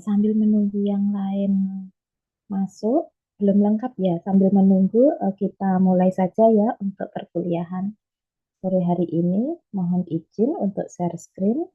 sambil menunggu yang lain masuk, belum lengkap ya. Sambil menunggu, kita mulai saja ya untuk perkuliahan sore hari ini. Mohon izin untuk share screen.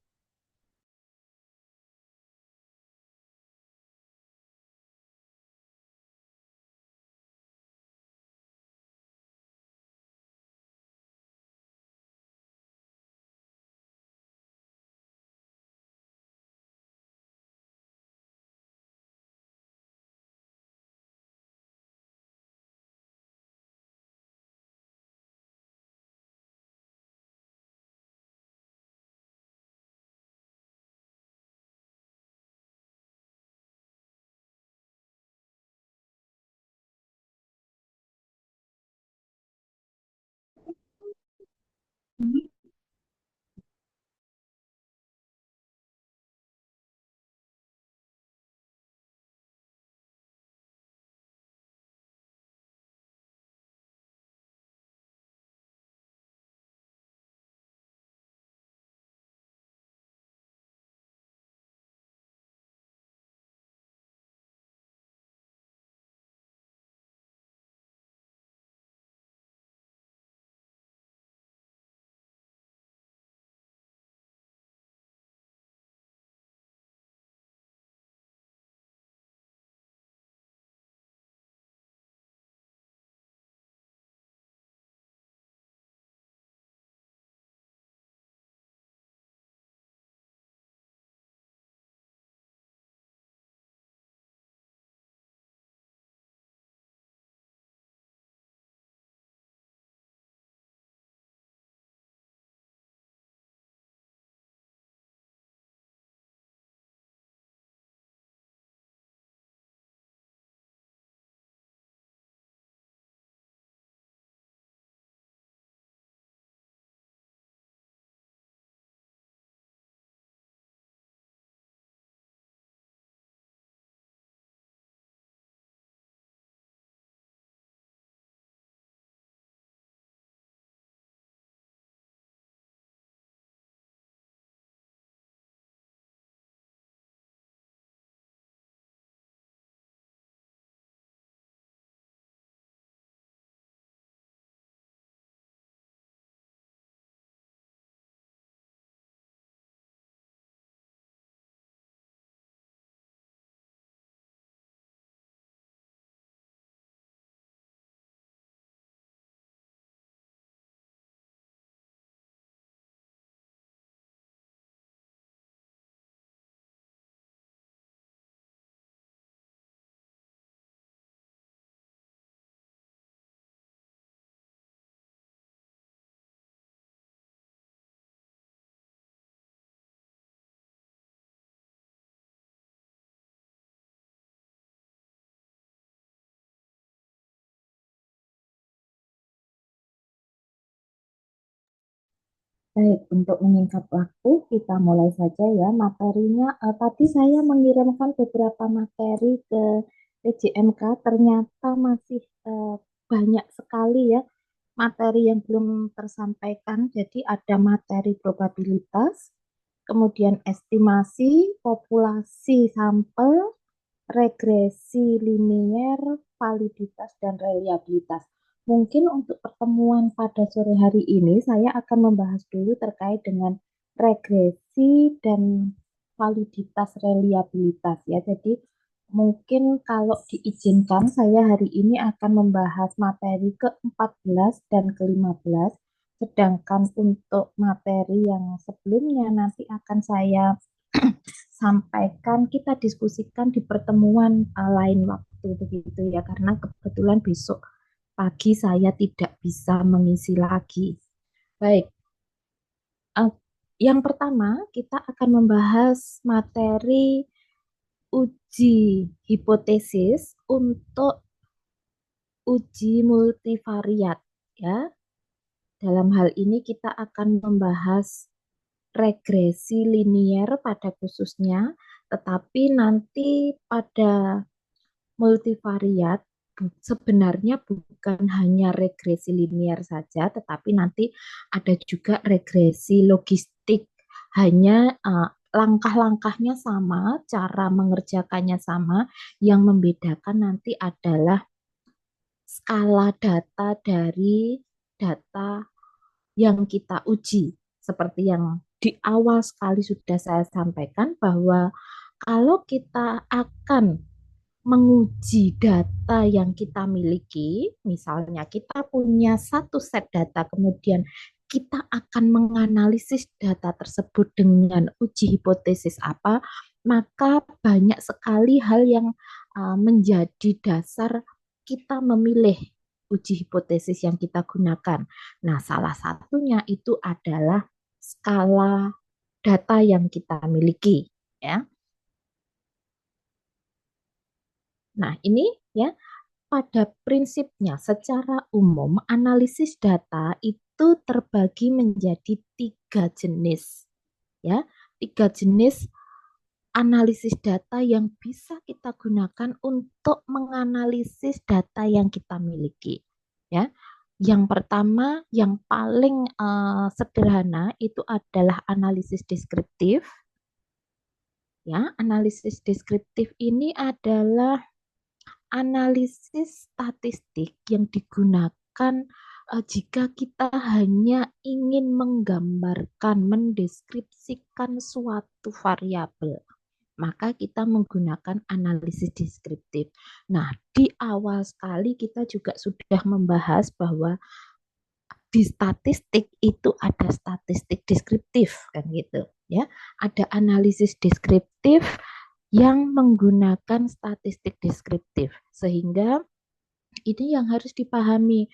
Baik, untuk menyingkat waktu, kita mulai saja ya materinya. Tadi saya mengirimkan beberapa materi ke PJMK, ternyata masih banyak sekali ya materi yang belum tersampaikan. Jadi ada materi probabilitas, kemudian estimasi, populasi sampel, regresi linier, validitas, dan reliabilitas. Mungkin untuk pertemuan pada sore hari ini, saya akan membahas dulu terkait dengan regresi dan validitas reliabilitas ya. Jadi mungkin kalau diizinkan, saya hari ini akan membahas materi ke-14 dan ke-15. Sedangkan untuk materi yang sebelumnya nanti akan saya sampaikan, kita diskusikan di pertemuan lain waktu begitu ya, karena kebetulan besok pagi saya tidak bisa mengisi lagi. Baik, eh, yang pertama kita akan membahas materi uji hipotesis untuk uji multivariat ya. Dalam hal ini kita akan membahas regresi linier pada khususnya, tetapi nanti pada multivariat sebenarnya bukan hanya regresi linier saja, tetapi nanti ada juga regresi logistik. Hanya langkah-langkahnya sama, cara mengerjakannya sama, yang membedakan nanti adalah skala data dari data yang kita uji. Seperti yang di awal sekali sudah saya sampaikan bahwa kalau kita akan menguji data yang kita miliki, misalnya kita punya satu set data, kemudian kita akan menganalisis data tersebut dengan uji hipotesis apa, maka banyak sekali hal yang menjadi dasar kita memilih uji hipotesis yang kita gunakan. Nah, salah satunya itu adalah skala data yang kita miliki, ya. Nah, ini ya pada prinsipnya secara umum analisis data itu terbagi menjadi tiga jenis, ya. Tiga jenis analisis data yang bisa kita gunakan untuk menganalisis data yang kita miliki, ya. Yang pertama, yang paling sederhana itu adalah analisis deskriptif. Ya, analisis deskriptif ini adalah analisis statistik yang digunakan jika kita hanya ingin menggambarkan, mendeskripsikan suatu variabel, maka kita menggunakan analisis deskriptif. Nah, di awal sekali kita juga sudah membahas bahwa di statistik itu ada statistik deskriptif kan gitu ya. Ada analisis deskriptif yang menggunakan statistik deskriptif sehingga ini yang harus dipahami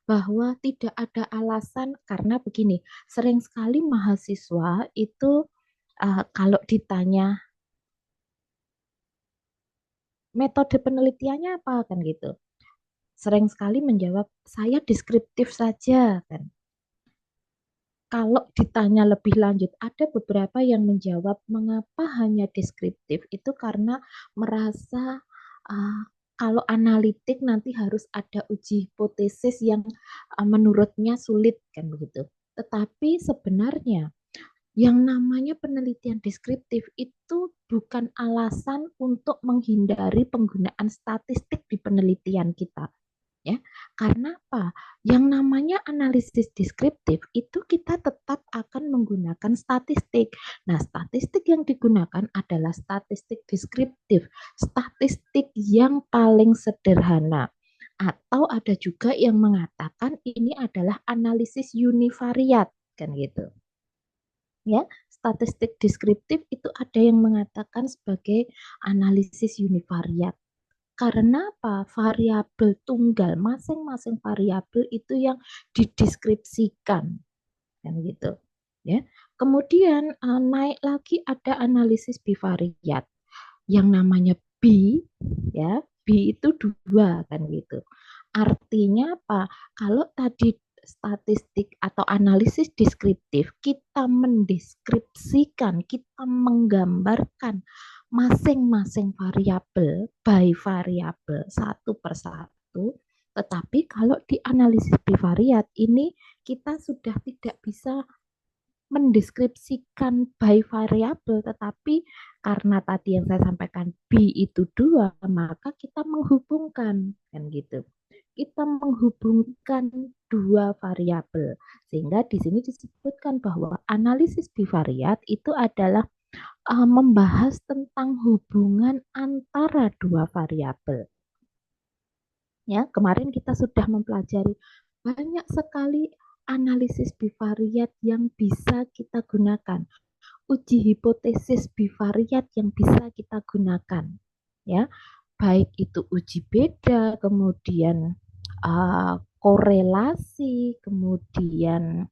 bahwa tidak ada alasan karena begini, sering sekali mahasiswa itu kalau ditanya metode penelitiannya apa kan gitu, sering sekali menjawab saya deskriptif saja kan. Kalau ditanya lebih lanjut, ada beberapa yang menjawab mengapa hanya deskriptif itu karena merasa uh, kalau analitik nanti harus ada uji hipotesis yang menurutnya sulit kan begitu. Tetapi sebenarnya yang namanya penelitian deskriptif itu bukan alasan untuk menghindari penggunaan statistik di penelitian kita, ya. Karena apa? Yang namanya analisis deskriptif itu kita tetap akan menggunakan statistik. Nah, statistik yang digunakan adalah statistik deskriptif, statistik yang paling sederhana. Atau ada juga yang mengatakan ini adalah analisis univariat, kan gitu. Ya, statistik deskriptif itu ada yang mengatakan sebagai analisis univariat. Karena apa? Variabel tunggal, masing-masing variabel itu yang dideskripsikan, kan gitu. Ya. Kemudian naik lagi ada analisis bivariat. Yang namanya B, ya, B itu dua kan gitu. Artinya apa? Kalau tadi statistik atau analisis deskriptif, kita mendeskripsikan, kita menggambarkan masing-masing variabel by variabel satu persatu. Tetapi kalau di analisis bivariat ini kita sudah tidak bisa mendeskripsikan by variabel, tetapi karena tadi yang saya sampaikan B itu dua, maka kita menghubungkan kan gitu. Kita menghubungkan dua variabel sehingga di sini disebutkan bahwa analisis bivariat itu adalah membahas tentang hubungan antara dua variabel. Ya, kemarin kita sudah mempelajari banyak sekali analisis bivariat yang bisa kita gunakan, uji hipotesis bivariat yang bisa kita gunakan, ya, baik itu uji beda, kemudian korelasi, kemudian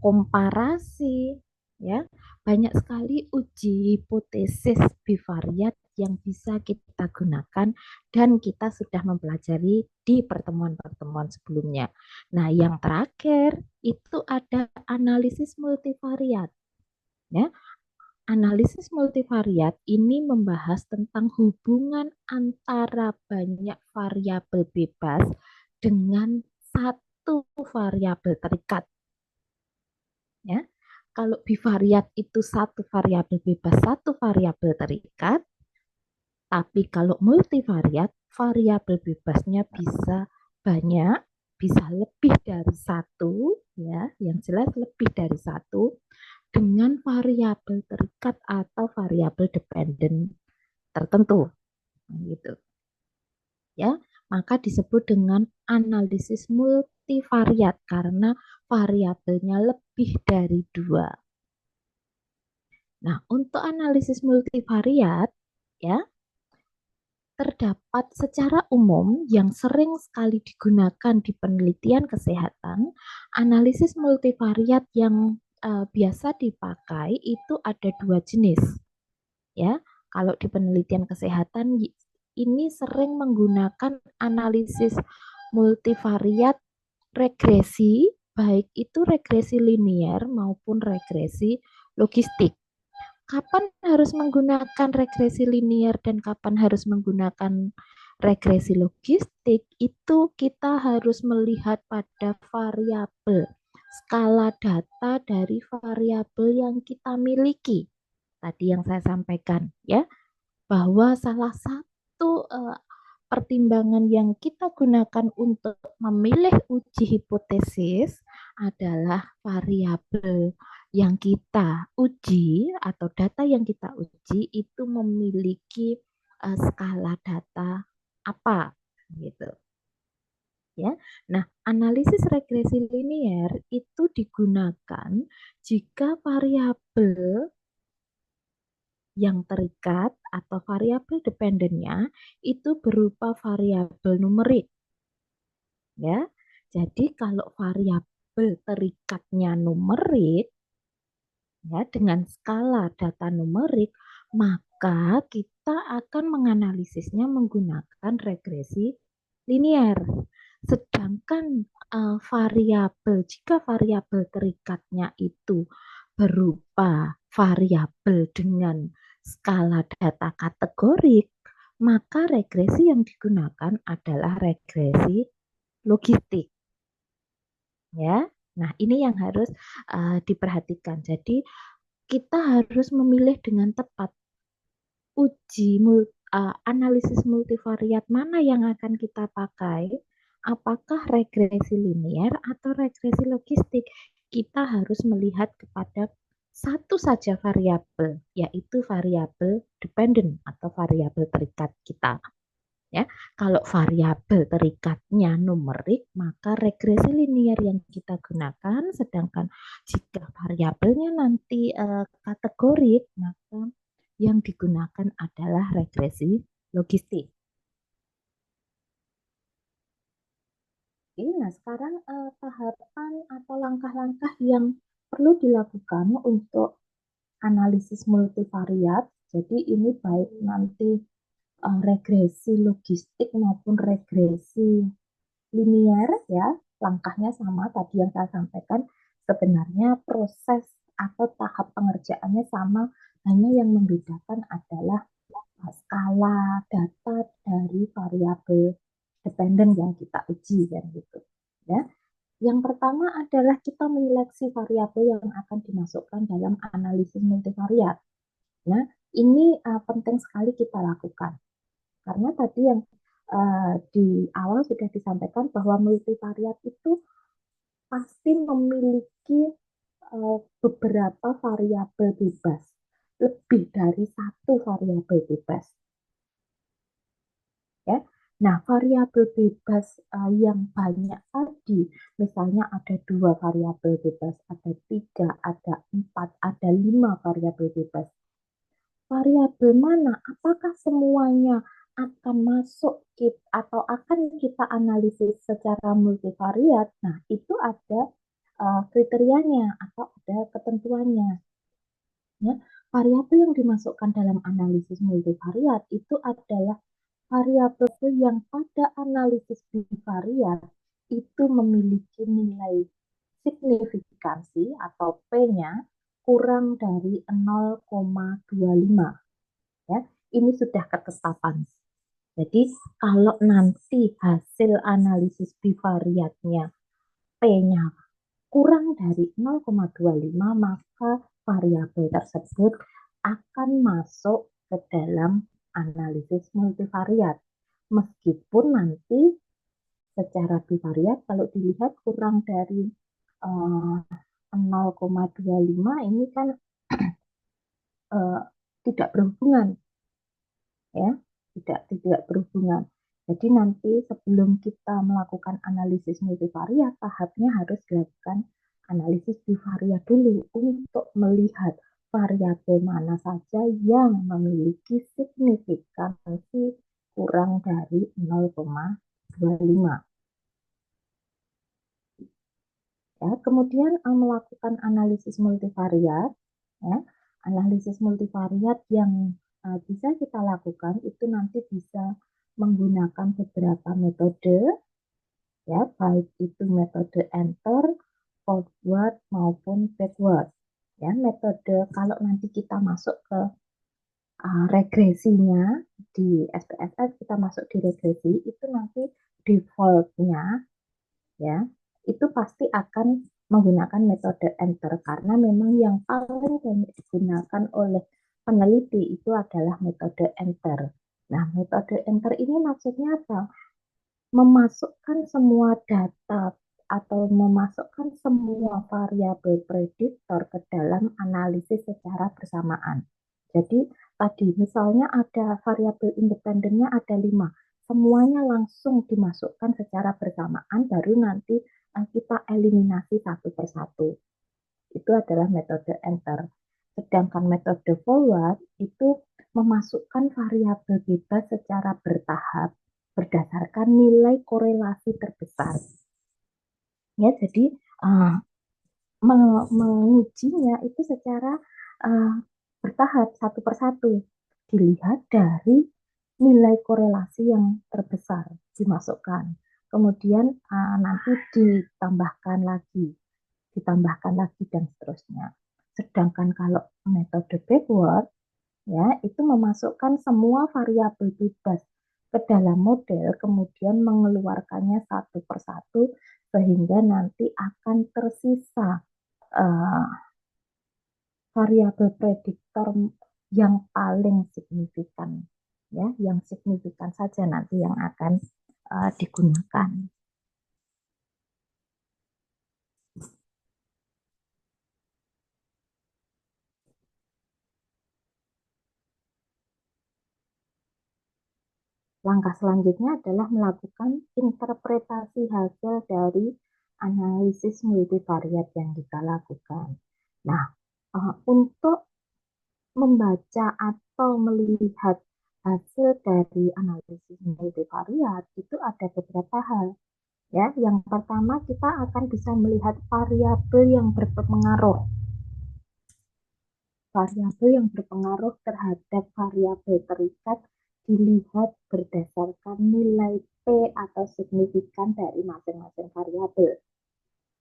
komparasi, ya, banyak sekali uji hipotesis bivariat yang bisa kita gunakan dan kita sudah mempelajari di pertemuan-pertemuan sebelumnya. Nah, yang terakhir itu ada analisis multivariat, ya. Analisis multivariat ini membahas tentang hubungan antara banyak variabel bebas dengan satu variabel terikat, ya. Kalau bivariat itu satu variabel bebas, satu variabel terikat. Tapi kalau multivariat, variabel bebasnya bisa banyak, bisa lebih dari satu, ya, yang jelas lebih dari satu, dengan variabel terikat atau variabel dependen tertentu, gitu, ya. Maka disebut dengan analisis multivariat karena variabelnya lebih dari dua. Nah, untuk analisis multivariat, ya, terdapat secara umum yang sering sekali digunakan di penelitian kesehatan, analisis multivariat yang biasa dipakai itu ada dua jenis. Ya, kalau di penelitian kesehatan ini sering menggunakan analisis multivariat regresi, baik itu regresi linear maupun regresi logistik. Kapan harus menggunakan regresi linear dan kapan harus menggunakan regresi logistik, itu kita harus melihat pada variabel skala data dari variabel yang kita miliki. Tadi yang saya sampaikan, ya, bahwa salah satu pertimbangan yang kita gunakan untuk memilih uji hipotesis adalah variabel yang kita uji atau data yang kita uji itu memiliki skala data apa, gitu, ya. Nah, analisis regresi linear itu digunakan jika variabel yang terikat atau variabel dependennya itu berupa variabel numerik, ya. Jadi kalau variabel terikatnya numerik, ya, dengan skala data numerik, maka kita akan menganalisisnya menggunakan regresi linear. Sedangkan jika variabel terikatnya itu berupa variabel dengan skala data kategorik, maka regresi yang digunakan adalah regresi logistik, ya. Nah, ini yang harus diperhatikan. Jadi, kita harus memilih dengan tepat analisis multivariat mana yang akan kita pakai. Apakah regresi linear atau regresi logistik? Kita harus melihat kepada satu saja variabel, yaitu variabel dependent atau variabel terikat kita. Ya, kalau variabel terikatnya numerik, maka regresi linear yang kita gunakan. Sedangkan jika variabelnya nanti kategorik, maka yang digunakan adalah regresi logistik. Nah, sekarang tahapan atau langkah-langkah yang perlu dilakukan untuk analisis multivariat. Jadi ini baik nanti regresi logistik maupun regresi linear, ya. Langkahnya sama tadi yang saya sampaikan, sebenarnya proses atau tahap pengerjaannya sama, hanya yang membedakan adalah skala data dari variabel dependen yang kita uji, kan, gitu, ya. Yang pertama adalah kita menyeleksi variabel yang akan dimasukkan dalam analisis multivariat. Nah, ini penting sekali kita lakukan karena tadi yang di awal sudah disampaikan bahwa multivariat itu pasti memiliki beberapa variabel bebas, lebih dari satu variabel bebas, ya. Nah, variabel bebas yang banyak tadi, misalnya ada dua variabel bebas, ada tiga, ada empat, ada lima variabel bebas. Variabel mana? Apakah semuanya akan masuk atau akan kita analisis secara multivariat? Nah, itu ada kriterianya atau ada ketentuannya. Ya, variabel yang dimasukkan dalam analisis multivariat itu adalah variabel yang pada analisis bivariat itu memiliki nilai signifikansi atau P-nya kurang dari 0,25. Ya, ini sudah ketetapan. Jadi kalau nanti hasil analisis bivariatnya P-nya kurang dari 0,25, maka variabel tersebut akan masuk ke dalam analisis multivariat. Meskipun nanti secara bivariat kalau dilihat kurang dari 0,25 ini kan eh, tidak berhubungan, ya, tidak berhubungan. Jadi nanti sebelum kita melakukan analisis multivariat, tahapnya harus dilakukan analisis bivariat dulu untuk melihat variabel mana saja yang memiliki signifikansi kurang dari 0,25. Ya, kemudian melakukan analisis multivariat, ya, analisis multivariat yang bisa kita lakukan itu nanti bisa menggunakan beberapa metode, ya, baik itu metode enter, forward maupun backward. Ya, metode kalau nanti kita masuk ke regresinya di SPSS, kita masuk di regresi itu nanti defaultnya, ya, itu pasti akan menggunakan metode enter karena memang yang paling banyak digunakan oleh peneliti itu adalah metode enter. Nah, metode enter ini maksudnya apa? Memasukkan semua data atau memasukkan semua variabel prediktor ke dalam analisis secara bersamaan. Jadi tadi misalnya ada variabel independennya ada 5, semuanya langsung dimasukkan secara bersamaan, baru nanti kita eliminasi satu persatu. Itu adalah metode enter. Sedangkan metode forward itu memasukkan variabel bebas secara bertahap berdasarkan nilai korelasi terbesar. Ya, jadi uh, mengujinya itu secara uh, bertahap satu persatu. Dilihat dari nilai korelasi yang terbesar dimasukkan. Kemudian nanti ditambahkan lagi dan seterusnya. Sedangkan kalau metode backward, ya, itu memasukkan semua variabel bebas ke dalam model, kemudian mengeluarkannya satu persatu sehingga nanti akan tersisa uh, variabel prediktor yang paling signifikan, ya, yang signifikan saja nanti yang akan digunakan. Langkah selanjutnya adalah melakukan interpretasi hasil dari analisis multivariat yang kita lakukan. Nah, untuk membaca atau melihat hasil dari analisis multivariat itu ada beberapa hal. Ya, yang pertama kita akan bisa melihat variabel yang berpengaruh. Variabel yang berpengaruh terhadap variabel terikat dilihat berdasarkan nilai P atau signifikan dari masing-masing variabel.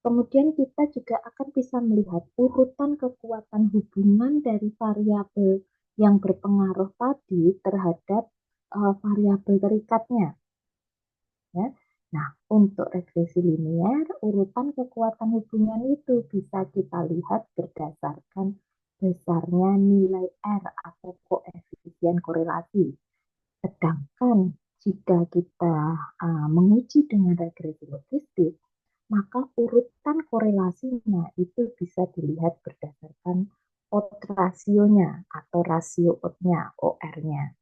Kemudian kita juga akan bisa melihat urutan kekuatan hubungan dari variabel yang berpengaruh tadi terhadap variabel terikatnya. Ya. Nah, untuk regresi linear, urutan kekuatan hubungan itu bisa kita lihat berdasarkan besarnya nilai R atau koefisien korelasi. Sedangkan jika kita menguji dengan regresi logistik, maka urutan korelasinya itu bisa dilihat berdasarkan odds rasionya atau rasio odds-nya, OR-nya.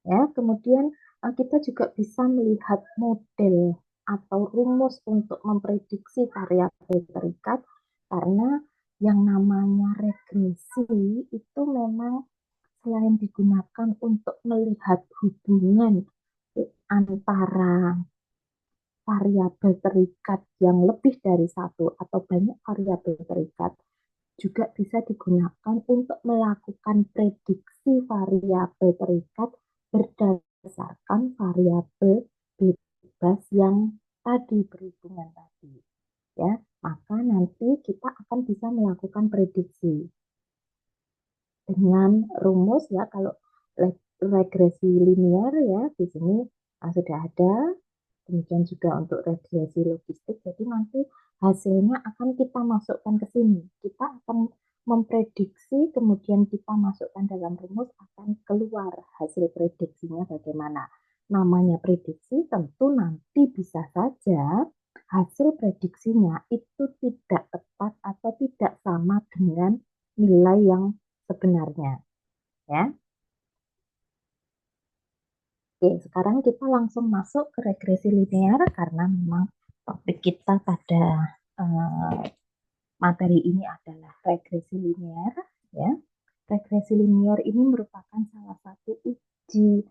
Ya, kemudian kita juga bisa melihat model atau rumus untuk memprediksi variabel terikat karena yang namanya regresi itu memang selain digunakan untuk melihat hubungan antara variabel terikat yang lebih dari satu atau banyak variabel terikat, juga bisa digunakan untuk melakukan prediksi variabel terikat berdasarkan variabel bebas yang tadi berhubungan tadi. Ya, maka nanti kita akan bisa melakukan prediksi dengan rumus, ya, kalau regresi linear, ya, di sini sudah ada demikian juga untuk regresi logistik. Jadi nanti hasilnya akan kita masukkan ke sini. Kita akan memprediksi, kemudian kita masukkan dalam rumus, akan keluar hasil prediksinya bagaimana. Namanya prediksi, tentu nanti bisa saja hasil prediksinya itu tidak tepat atau tidak sama dengan nilai yang sebenarnya, ya. Oke, sekarang kita langsung masuk ke regresi linear karena memang topik kita pada uh, materi ini adalah regresi linear, ya. Regresi linear ini merupakan salah satu uji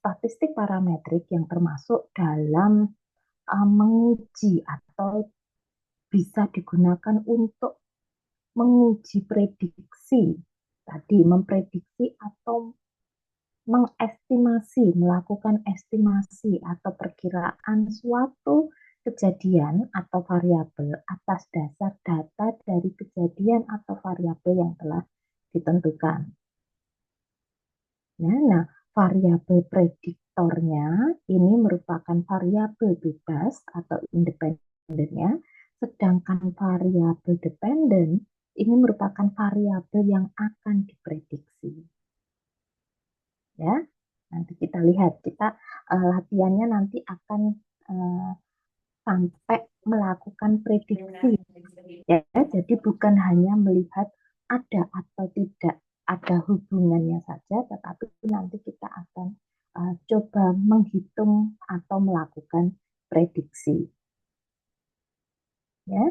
statistik parametrik yang termasuk dalam menguji atau bisa digunakan untuk menguji prediksi. Tadi memprediksi atau mengestimasi, melakukan estimasi atau perkiraan suatu kejadian atau variabel atas dasar data dari kejadian atau variabel yang telah ditentukan. Nah, variabel prediktornya ini merupakan variabel bebas atau independennya, sedangkan variabel dependen ini merupakan variabel yang akan diprediksi. Ya, nanti kita lihat, kita latihannya nanti akan sampai melakukan prediksi. Ya, jadi bukan hanya melihat ada atau tidak ada hubungannya saja, tetapi nanti kita akan coba menghitung atau melakukan prediksi. Ya,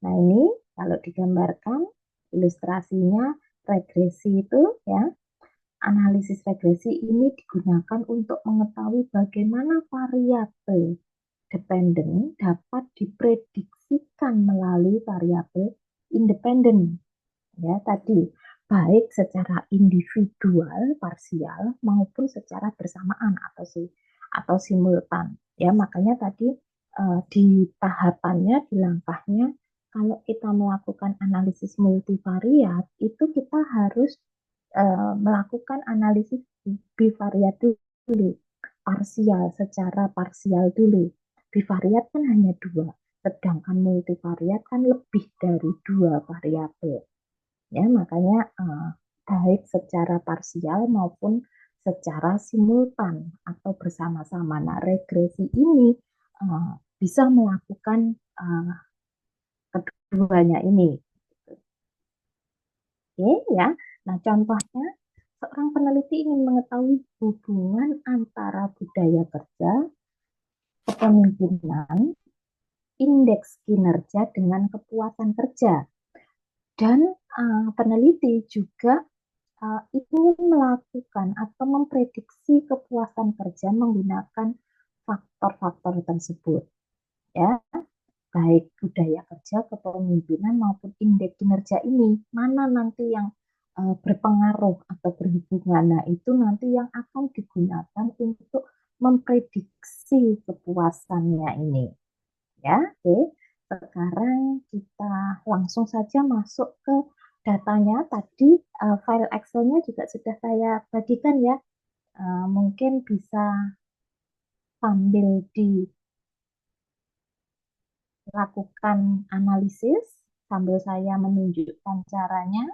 nah ini kalau digambarkan ilustrasinya regresi itu, ya, analisis regresi ini digunakan untuk mengetahui bagaimana variabel dependen dapat diprediksikan melalui variabel independen. Ya, tadi baik secara individual parsial maupun secara bersamaan atau simultan. Ya, makanya tadi di tahapannya, di langkahnya, kalau kita melakukan analisis multivariat itu kita harus melakukan analisis bivariat dulu, parsial, secara parsial dulu. Bivariat kan hanya dua, sedangkan multivariat kan lebih dari dua variabel. Ya, makanya baik secara parsial maupun secara simultan atau bersama-sama. Nah, regresi ini bisa melakukan keduanya ini. Oke, ya. Nah, contohnya seorang peneliti ingin mengetahui hubungan antara budaya kerja, kepemimpinan, indeks kinerja dengan kepuasan kerja. Dan peneliti juga ingin melakukan atau memprediksi kepuasan kerja menggunakan faktor-faktor tersebut, ya, baik budaya kerja, kepemimpinan maupun indeks kinerja ini, mana nanti yang berpengaruh atau berhubungan. Nah, itu nanti yang akan digunakan untuk memprediksi kepuasannya ini. Ya, oke. Sekarang kita langsung saja masuk ke datanya. Tadi file Excel-nya juga sudah saya bagikan ya. Mungkin bisa sambil dilakukan analisis sambil saya menunjukkan caranya.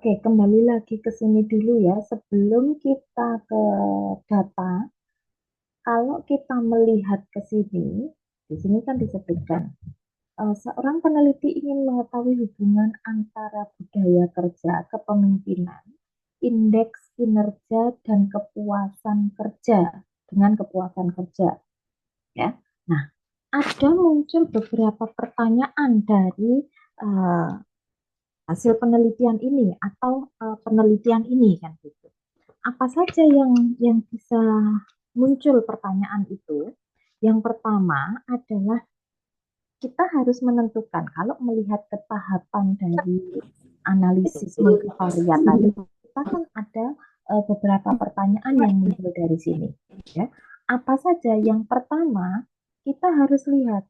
Oke, kembali lagi ke sini dulu ya. Sebelum kita ke data, kalau kita melihat ke sini, di sini kan disebutkan, seorang peneliti ingin mengetahui hubungan antara budaya kerja, kepemimpinan, indeks kinerja, dan kepuasan kerja dengan kepuasan kerja. Ya, nah ada muncul beberapa pertanyaan dari uh, hasil penelitian ini atau penelitian ini kan gitu. Apa saja yang bisa muncul pertanyaan itu? Yang pertama adalah kita harus menentukan kalau melihat ketahapan dari analisis multivariat tadi, kita kan ada beberapa pertanyaan yang muncul dari sini. Ya, apa saja? Yang pertama kita harus lihat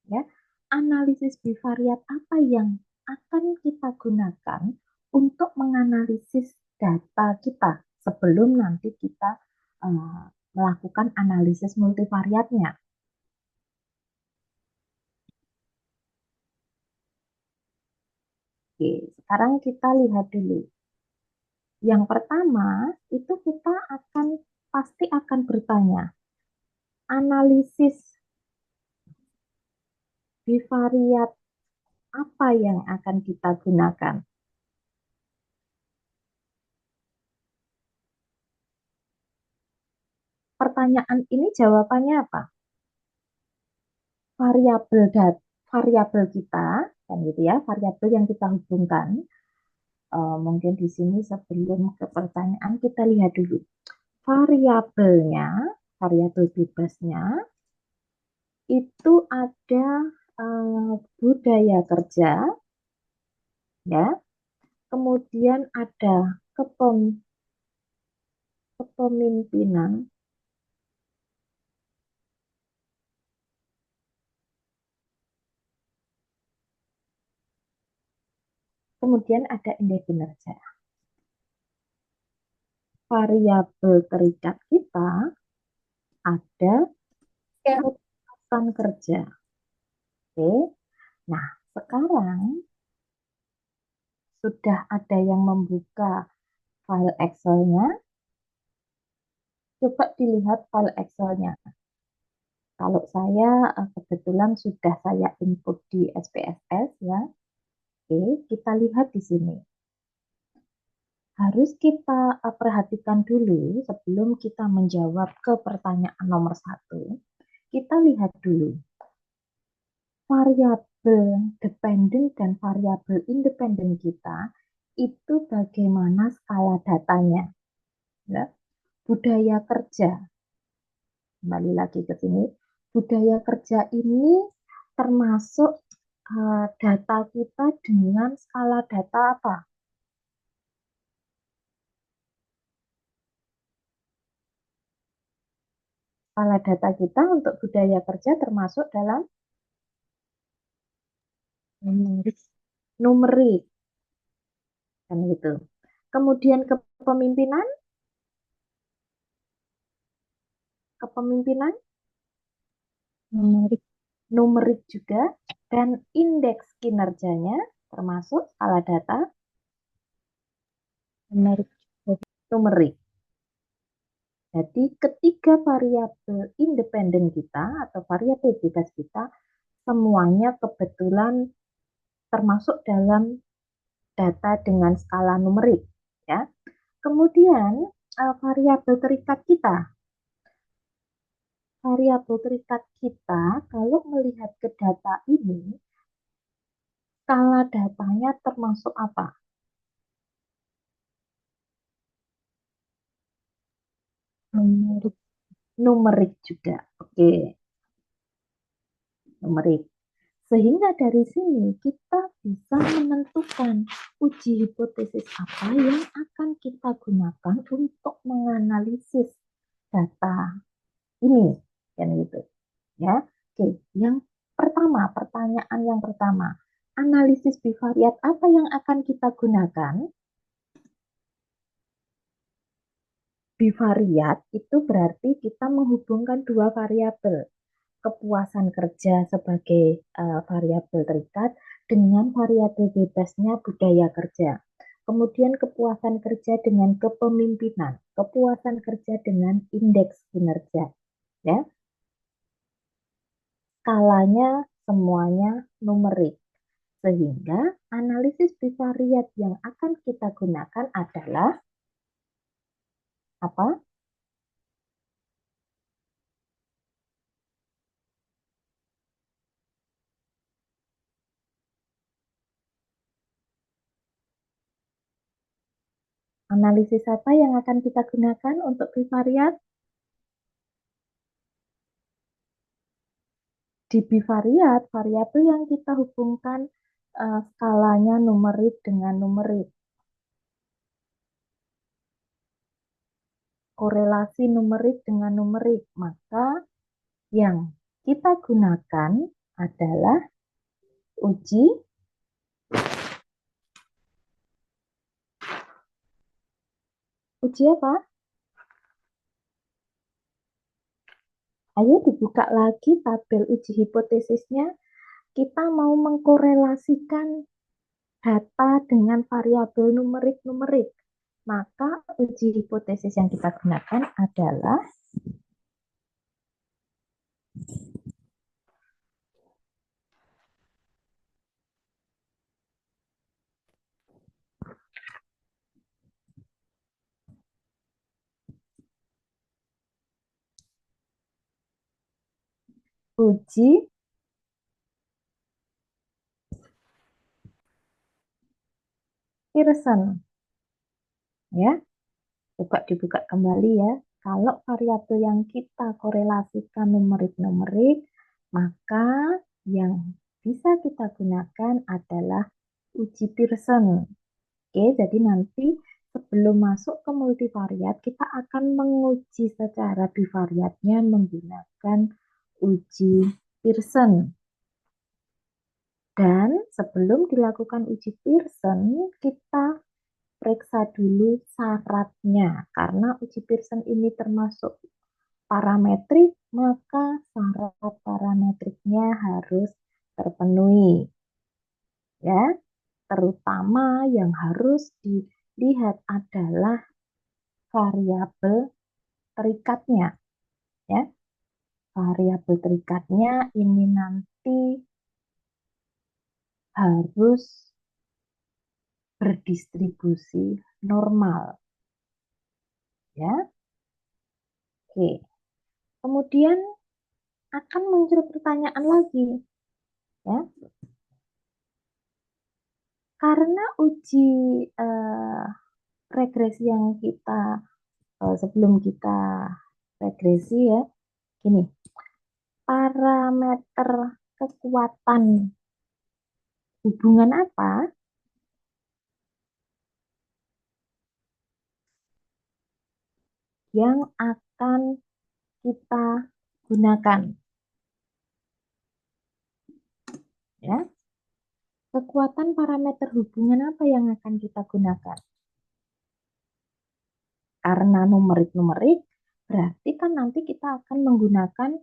ya analisis bivariat apa yang akan kita gunakan untuk menganalisis data kita sebelum nanti kita melakukan analisis multivariatnya. Oke, sekarang kita lihat dulu. Yang pertama, itu kita pasti akan bertanya, analisis bivariat apa yang akan kita gunakan? Pertanyaan ini jawabannya apa? Variabel variabel kita, kan gitu ya, variabel yang kita hubungkan. Mungkin di sini sebelum ke pertanyaan kita lihat dulu variabelnya, variabel bebasnya itu ada budaya kerja, ya, kemudian ada kepemimpinan, kemudian ada indeks kinerja. Variabel terikat kita ada kepuasan kerja. Oke, nah sekarang sudah ada yang membuka file Excel-nya. Coba dilihat file Excel-nya. Kalau saya kebetulan sudah saya input di SPSS ya. Oke, kita lihat di sini. Harus kita perhatikan dulu sebelum kita menjawab ke pertanyaan nomor 1. Kita lihat dulu variabel dependen dan variabel independen kita itu bagaimana skala datanya. Ya. Budaya kerja. Kembali lagi ke sini. Budaya kerja ini termasuk data kita dengan skala data apa? Skala data kita untuk budaya kerja termasuk dalam numerik, numerik kan gitu. Kemudian kepemimpinan, kepemimpinan numerik, numerik juga dan indeks kinerjanya termasuk skala data numerik. Numerik. Jadi ketiga variabel independen kita atau variabel bebas kita semuanya kebetulan termasuk dalam data dengan skala numerik ya. Kemudian variabel terikat kita. Variabel terikat kita kalau melihat ke data ini skala datanya termasuk apa? Numerik. Numerik juga. Oke, numerik. Sehingga dari sini kita bisa menentukan uji hipotesis apa yang akan kita gunakan untuk menganalisis data ini, kan gitu. Ya, oke. Yang pertama, pertanyaan yang pertama, analisis bivariat apa yang akan kita gunakan? Bivariat itu berarti kita menghubungkan dua variabel, kepuasan kerja sebagai variabel terikat dengan variabel bebasnya budaya kerja. Kemudian kepuasan kerja dengan kepemimpinan, kepuasan kerja dengan indeks kinerja, ya. Skalanya semuanya numerik. Sehingga analisis bivariat yang akan kita gunakan adalah apa? Analisis apa yang akan kita gunakan untuk bivariat? Di bivariat, variabel yang kita hubungkan skalanya numerik dengan numerik. Korelasi numerik dengan numerik. Maka yang kita gunakan adalah uji apa? Ayo dibuka lagi tabel uji hipotesisnya. Kita mau mengkorelasikan data dengan variabel numerik-numerik. Maka uji hipotesis yang kita gunakan adalah uji Pearson. Ya, dibuka kembali ya. Kalau variabel yang kita korelasikan numerik-numerik, maka yang bisa kita gunakan adalah uji Pearson. Oke, jadi nanti sebelum masuk ke multivariat, kita akan menguji secara bivariatnya menggunakan uji Pearson. Dan sebelum dilakukan uji Pearson, kita periksa dulu syaratnya. Karena uji Pearson ini termasuk parametrik, maka syarat parametriknya harus terpenuhi. Ya, terutama yang harus dilihat adalah variabel terikatnya. Ya, variabel terikatnya ini nanti harus berdistribusi normal. Ya, oke. Kemudian akan muncul pertanyaan lagi, ya. Karena uji regresi yang kita sebelum kita regresi ya, gini, parameter kekuatan hubungan apa yang akan kita gunakan, ya. Kekuatan parameter hubungan apa yang akan kita gunakan? Karena numerik-numerik, berarti kan nanti kita akan menggunakan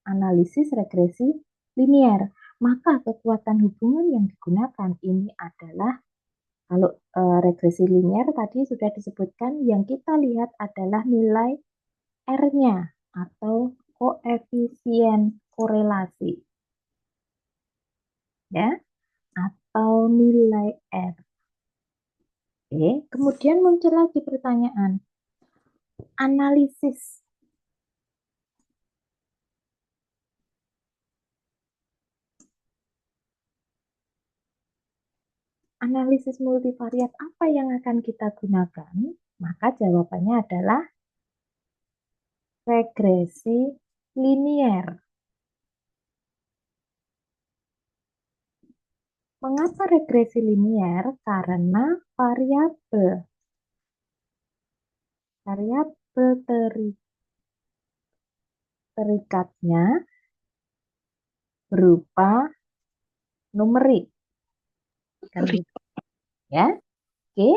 analisis regresi linier. Maka kekuatan hubungan yang digunakan ini adalah, kalau regresi linier tadi sudah disebutkan, yang kita lihat adalah nilai R-nya atau koefisien korelasi. Ya, atau nilai R. Oke, kemudian muncul lagi pertanyaan. Analisis analisis multivariat apa yang akan kita gunakan? Maka jawabannya adalah regresi linier. Mengapa regresi linier? Karena variabel terikatnya berupa numerik. Kan gitu, ya. Oke.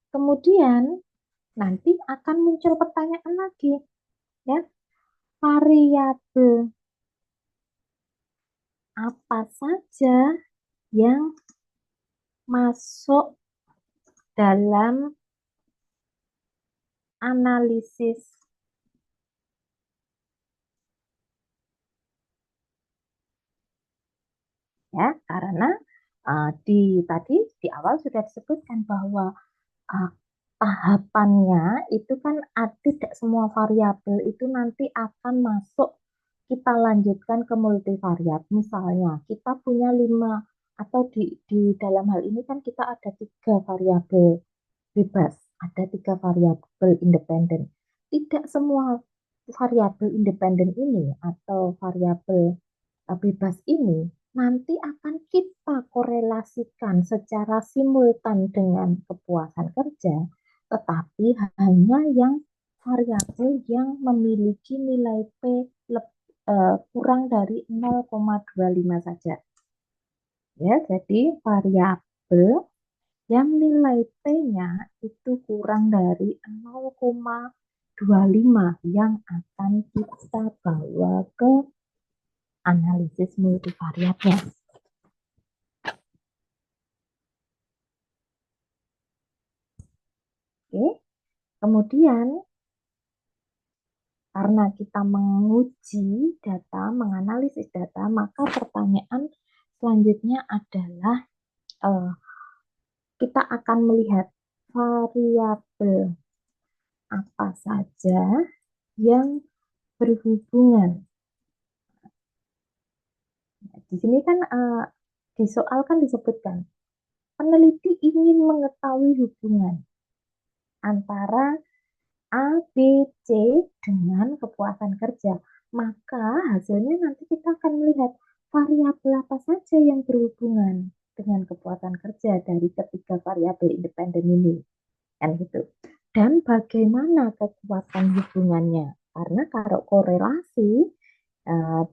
Kemudian nanti akan muncul pertanyaan lagi, ya. Variabel apa saja yang masuk dalam analisis ya, karena tadi di awal sudah disebutkan bahwa uh, tahapannya itu kan tidak semua variabel itu nanti akan masuk kita lanjutkan ke multivariat. Misalnya kita punya lima atau di dalam hal ini kan kita ada tiga variabel bebas, ada tiga variabel independen. Tidak semua variabel independen ini atau variabel bebas ini nanti akan kita korelasikan secara simultan dengan kepuasan kerja, tetapi hanya yang variabel yang memiliki nilai P kurang dari 0,25 saja. Ya, jadi variabel yang nilai P-nya itu kurang dari 0,25 yang akan kita bawa ke analisis multivariatnya. Oke, kemudian karena kita menguji data, menganalisis data, maka pertanyaan selanjutnya adalah kita akan melihat variabel apa saja yang berhubungan. Di sini kan di soal kan disebutkan peneliti ingin mengetahui hubungan antara A, B, C dengan kepuasan kerja. Maka hasilnya nanti kita akan melihat variabel apa saja yang berhubungan dengan kepuasan kerja dari ketiga variabel independen ini. Kan gitu. Dan bagaimana kekuatan hubungannya? Karena kalau korelasi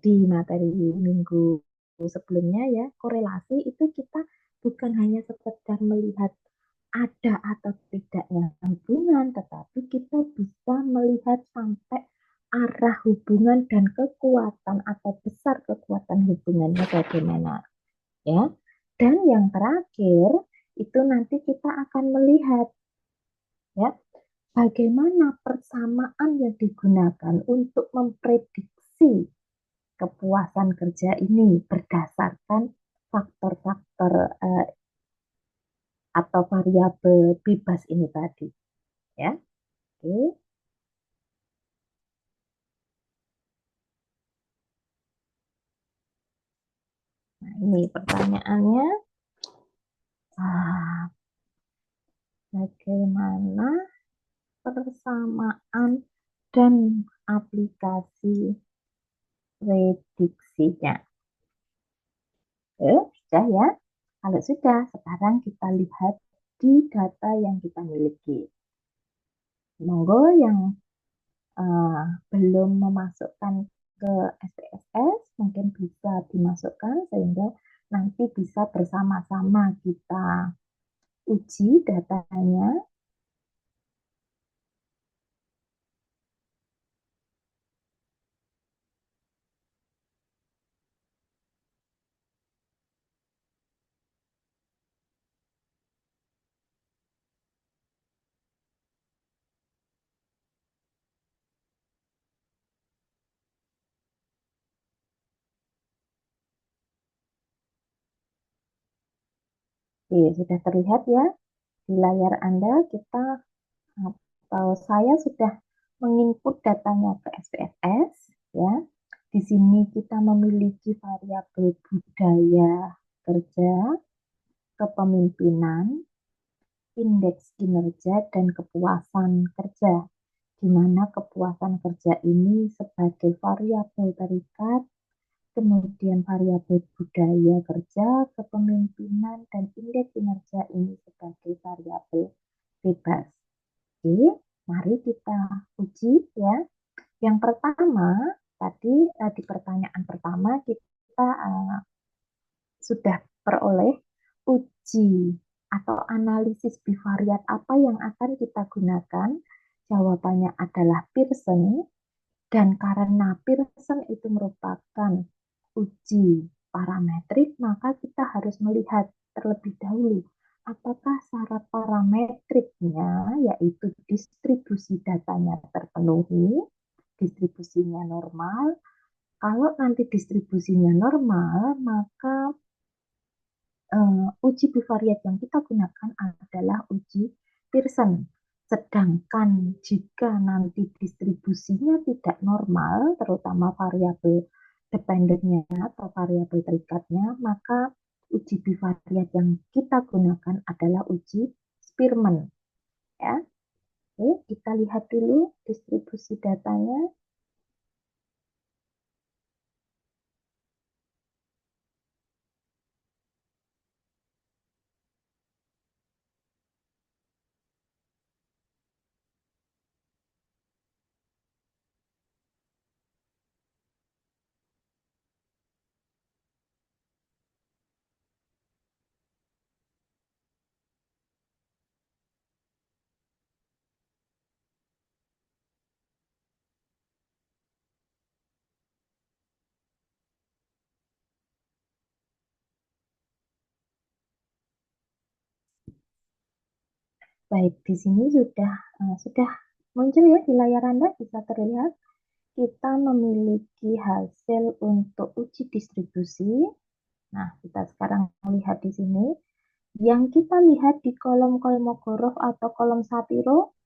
di materi minggu sebelumnya ya, korelasi itu kita bukan hanya sekedar melihat ada atau tidaknya hubungan, tetapi kita bisa melihat sampai arah hubungan dan kekuatan atau besar kekuatan hubungannya bagaimana, ya. Dan yang terakhir itu nanti kita akan melihat ya bagaimana persamaan yang digunakan untuk memprediksi kepuasan kerja ini berdasarkan faktor-faktor atau variabel bebas ini tadi, ya. Oke. Nah, ini pertanyaannya. Bagaimana persamaan dan aplikasi prediksinya? Sudah ya. Kalau sudah, sekarang kita lihat di data yang kita miliki. Monggo yang belum memasukkan ke SPSS mungkin bisa dimasukkan sehingga nanti bisa bersama-sama kita uji datanya. Oke, sudah terlihat ya di layar Anda kita atau saya sudah menginput datanya ke SPSS ya. Di sini kita memiliki variabel budaya kerja, kepemimpinan, indeks kinerja dan kepuasan kerja, di mana kepuasan kerja ini sebagai variabel terikat, kemudian variabel budaya kerja, kepemimpinan, dan indeks kinerja ini sebagai variabel bebas. Oke, mari kita uji ya. Yang pertama, tadi di pertanyaan pertama kita sudah peroleh uji atau analisis bivariat apa yang akan kita gunakan. Jawabannya adalah Pearson, dan karena Pearson itu merupakan uji parametrik, maka kita harus melihat terlebih dahulu apakah syarat parametriknya, yaitu distribusi datanya terpenuhi, distribusinya normal. Kalau nanti distribusinya normal, maka uji bivariat yang kita gunakan adalah uji Pearson. Sedangkan jika nanti distribusinya tidak normal, terutama variabel dependennya atau variabel terikatnya, maka uji bivariat yang kita gunakan adalah uji Spearman. Ya, oke, kita lihat dulu distribusi datanya. Baik, di sini sudah muncul ya di layar Anda, bisa terlihat kita memiliki hasil untuk uji distribusi. Nah, kita sekarang lihat di sini. Yang kita lihat di kolom Kolmogorov atau kolom Shapiro,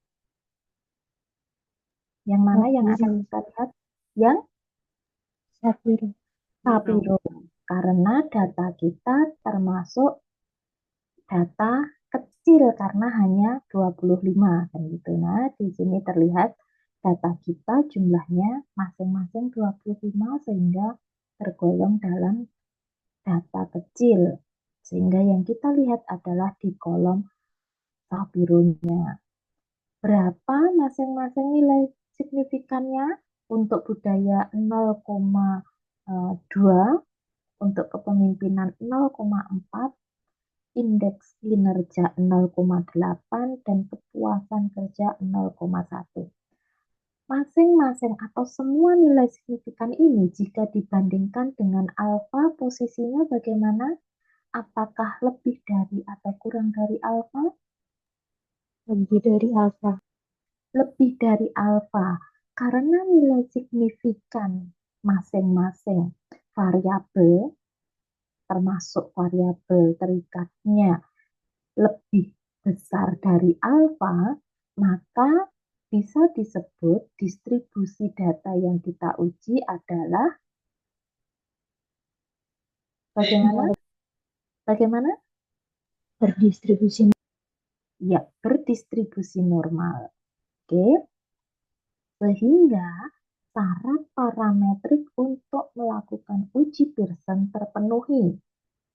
yang mana yang akan Shapiro. kita lihat? Yang Shapiro. Shapiro. Karena data kita termasuk data kecil karena hanya 25 kan gitu. Nah, di sini terlihat data kita jumlahnya masing-masing 25 sehingga tergolong dalam data kecil. Sehingga yang kita lihat adalah di kolom Shapiro-nya. Berapa masing-masing nilai signifikannya? Untuk budaya 0,2, untuk kepemimpinan 0,4, indeks kinerja 0,8, dan kepuasan kerja 0,1. Masing-masing atau semua nilai signifikan ini jika dibandingkan dengan alfa, posisinya bagaimana? Apakah lebih dari atau kurang dari alfa? Lebih dari alfa. Lebih dari alfa. Karena nilai signifikan masing-masing variabel, termasuk variabel terikatnya, lebih besar dari alfa, maka bisa disebut distribusi data yang kita uji adalah bagaimana? Bagaimana? Berdistribusi. Ya, berdistribusi normal. Oke, sehingga syarat parametrik untuk melakukan uji Pearson terpenuhi.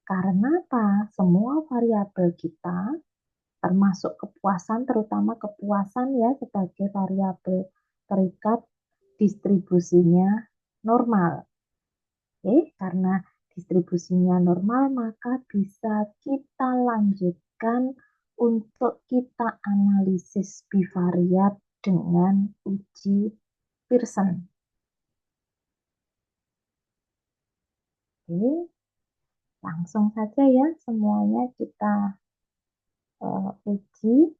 Karena apa? Semua variabel kita, termasuk kepuasan, terutama kepuasan ya sebagai variabel terikat, distribusinya normal. Oke, karena distribusinya normal, maka bisa kita lanjutkan untuk kita analisis bivariat dengan uji Pearson. Oke, langsung saja ya semuanya kita uji.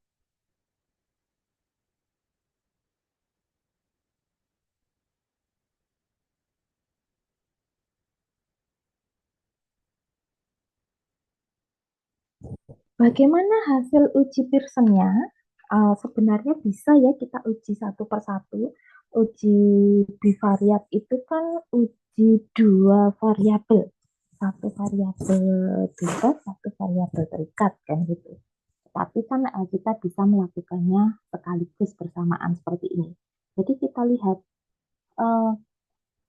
Bagaimana hasil uji Pearson-nya? Sebenarnya bisa ya kita uji satu persatu. Uji bivariat itu kan uji dua variabel. Satu variabel bebas, satu variabel terikat kan gitu. Tapi kan kita bisa melakukannya sekaligus bersamaan seperti ini. Jadi kita lihat uh,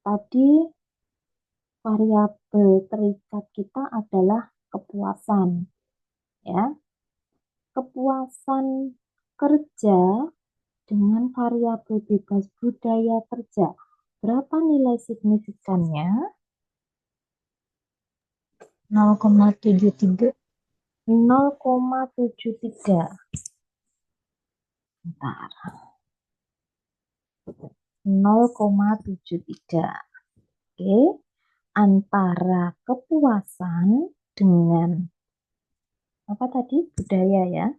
tadi variabel terikat kita adalah kepuasan, ya. Kepuasan kerja dengan variabel bebas budaya kerja. Berapa nilai signifikannya? 0,73. 0,73. Bentar. 0,73. Oke. Antara kepuasan dengan apa tadi? Budaya ya.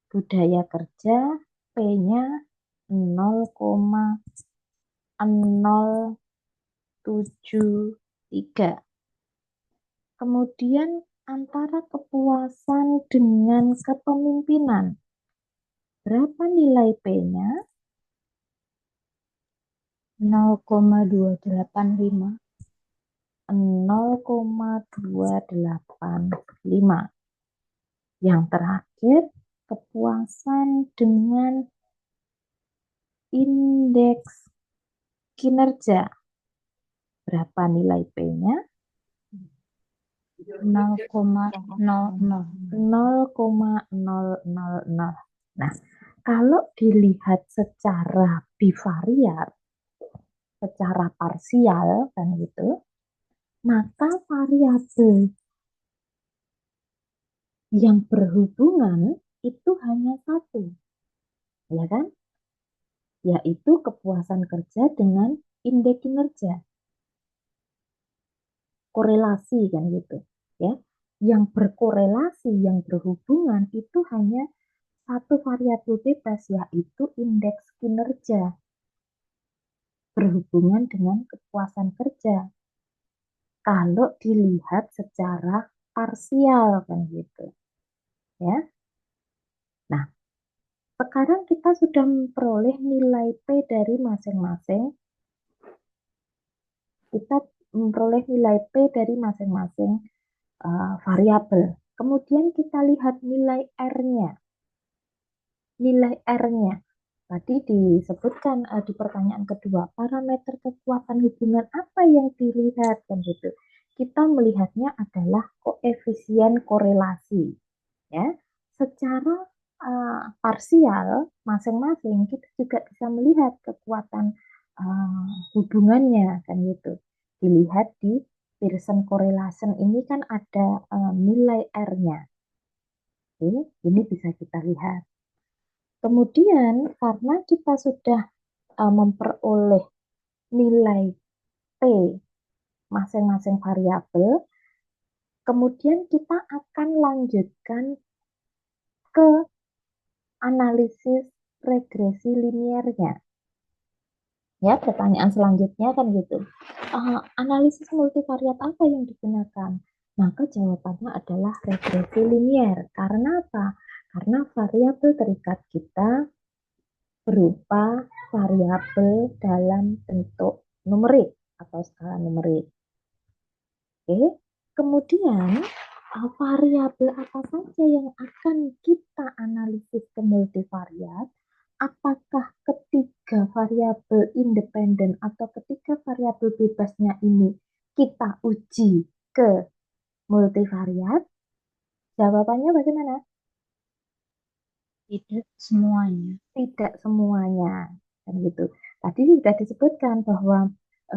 Budaya kerja P-nya 0,073. Kemudian antara kepuasan dengan kepemimpinan. Berapa nilai P-nya? 0,285. 0,285. Yang terakhir, kepuasan dengan indeks kinerja. Berapa nilai P-nya? 0,00. 0,000. Nah, kalau dilihat secara bivariat, secara parsial kan gitu, maka variabel yang berhubungan itu hanya satu, ya kan? Yaitu kepuasan kerja dengan indeks kinerja. Korelasi kan gitu, ya. Yang berkorelasi, yang berhubungan itu hanya satu variabel bebas, yaitu indeks kinerja berhubungan dengan kepuasan kerja. Kalau dilihat secara parsial kan gitu, ya. Nah, sekarang kita sudah memperoleh nilai P dari masing-masing. Kita memperoleh nilai P dari masing-masing variabel. Kemudian kita lihat nilai R-nya. Nilai R-nya. Tadi disebutkan di pertanyaan kedua, parameter kekuatan hubungan apa yang dilihat kan gitu. Kita melihatnya adalah koefisien korelasi, ya. Secara parsial masing-masing kita juga bisa melihat kekuatan hubungannya kan gitu. Dilihat di Pearson correlation ini kan ada nilai R-nya. Oke, ini bisa kita lihat. Kemudian karena kita sudah memperoleh nilai P masing-masing variabel, kemudian kita akan lanjutkan ke analisis regresi linearnya. Ya, pertanyaan selanjutnya kan gitu. Analisis multivariat apa yang digunakan? Maka jawabannya adalah regresi linear. Karena apa? Karena variabel terikat kita berupa variabel dalam bentuk numerik atau skala numerik. Oke, kemudian variabel apa saja yang akan kita analisis ke multivariat? Apakah ketiga variabel independen atau ketiga variabel bebasnya ini kita uji ke multivariat? Jawabannya bagaimana? Tidak semuanya. Tidak semuanya, kan gitu. Tadi sudah disebutkan bahwa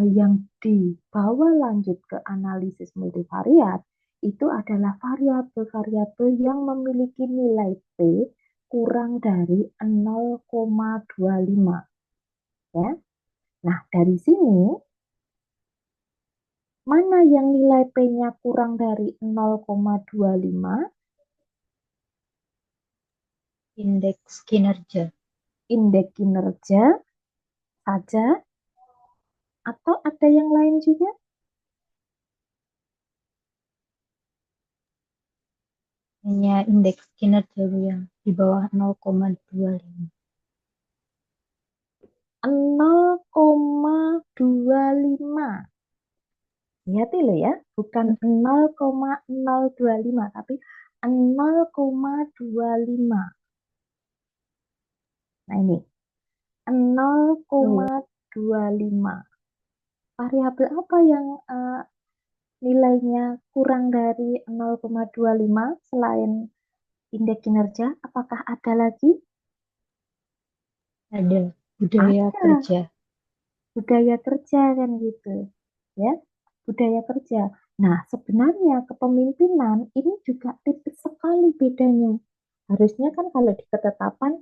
yang dibawa lanjut ke analisis multivariat itu adalah variabel-variabel yang memiliki nilai P kurang dari 0,25, ya. Nah, dari sini mana yang nilai P-nya kurang dari 0,25? Indeks kinerja. Indeks kinerja saja atau ada yang lain juga? Hanya indeks kinerja yang di bawah 0,25. 0,25. Lihat loh ya, bukan 0,025, tapi 0,25. Nah ini, Oh ya, 0,25. Variabel apa yang nilainya kurang dari 0,25 selain indeks kinerja? Apakah ada lagi? ada budaya Ada, kerja. budaya kerja kan gitu. Ya, budaya kerja. Nah, sebenarnya kepemimpinan ini juga tipis sekali bedanya. Harusnya kan kalau di ketetapan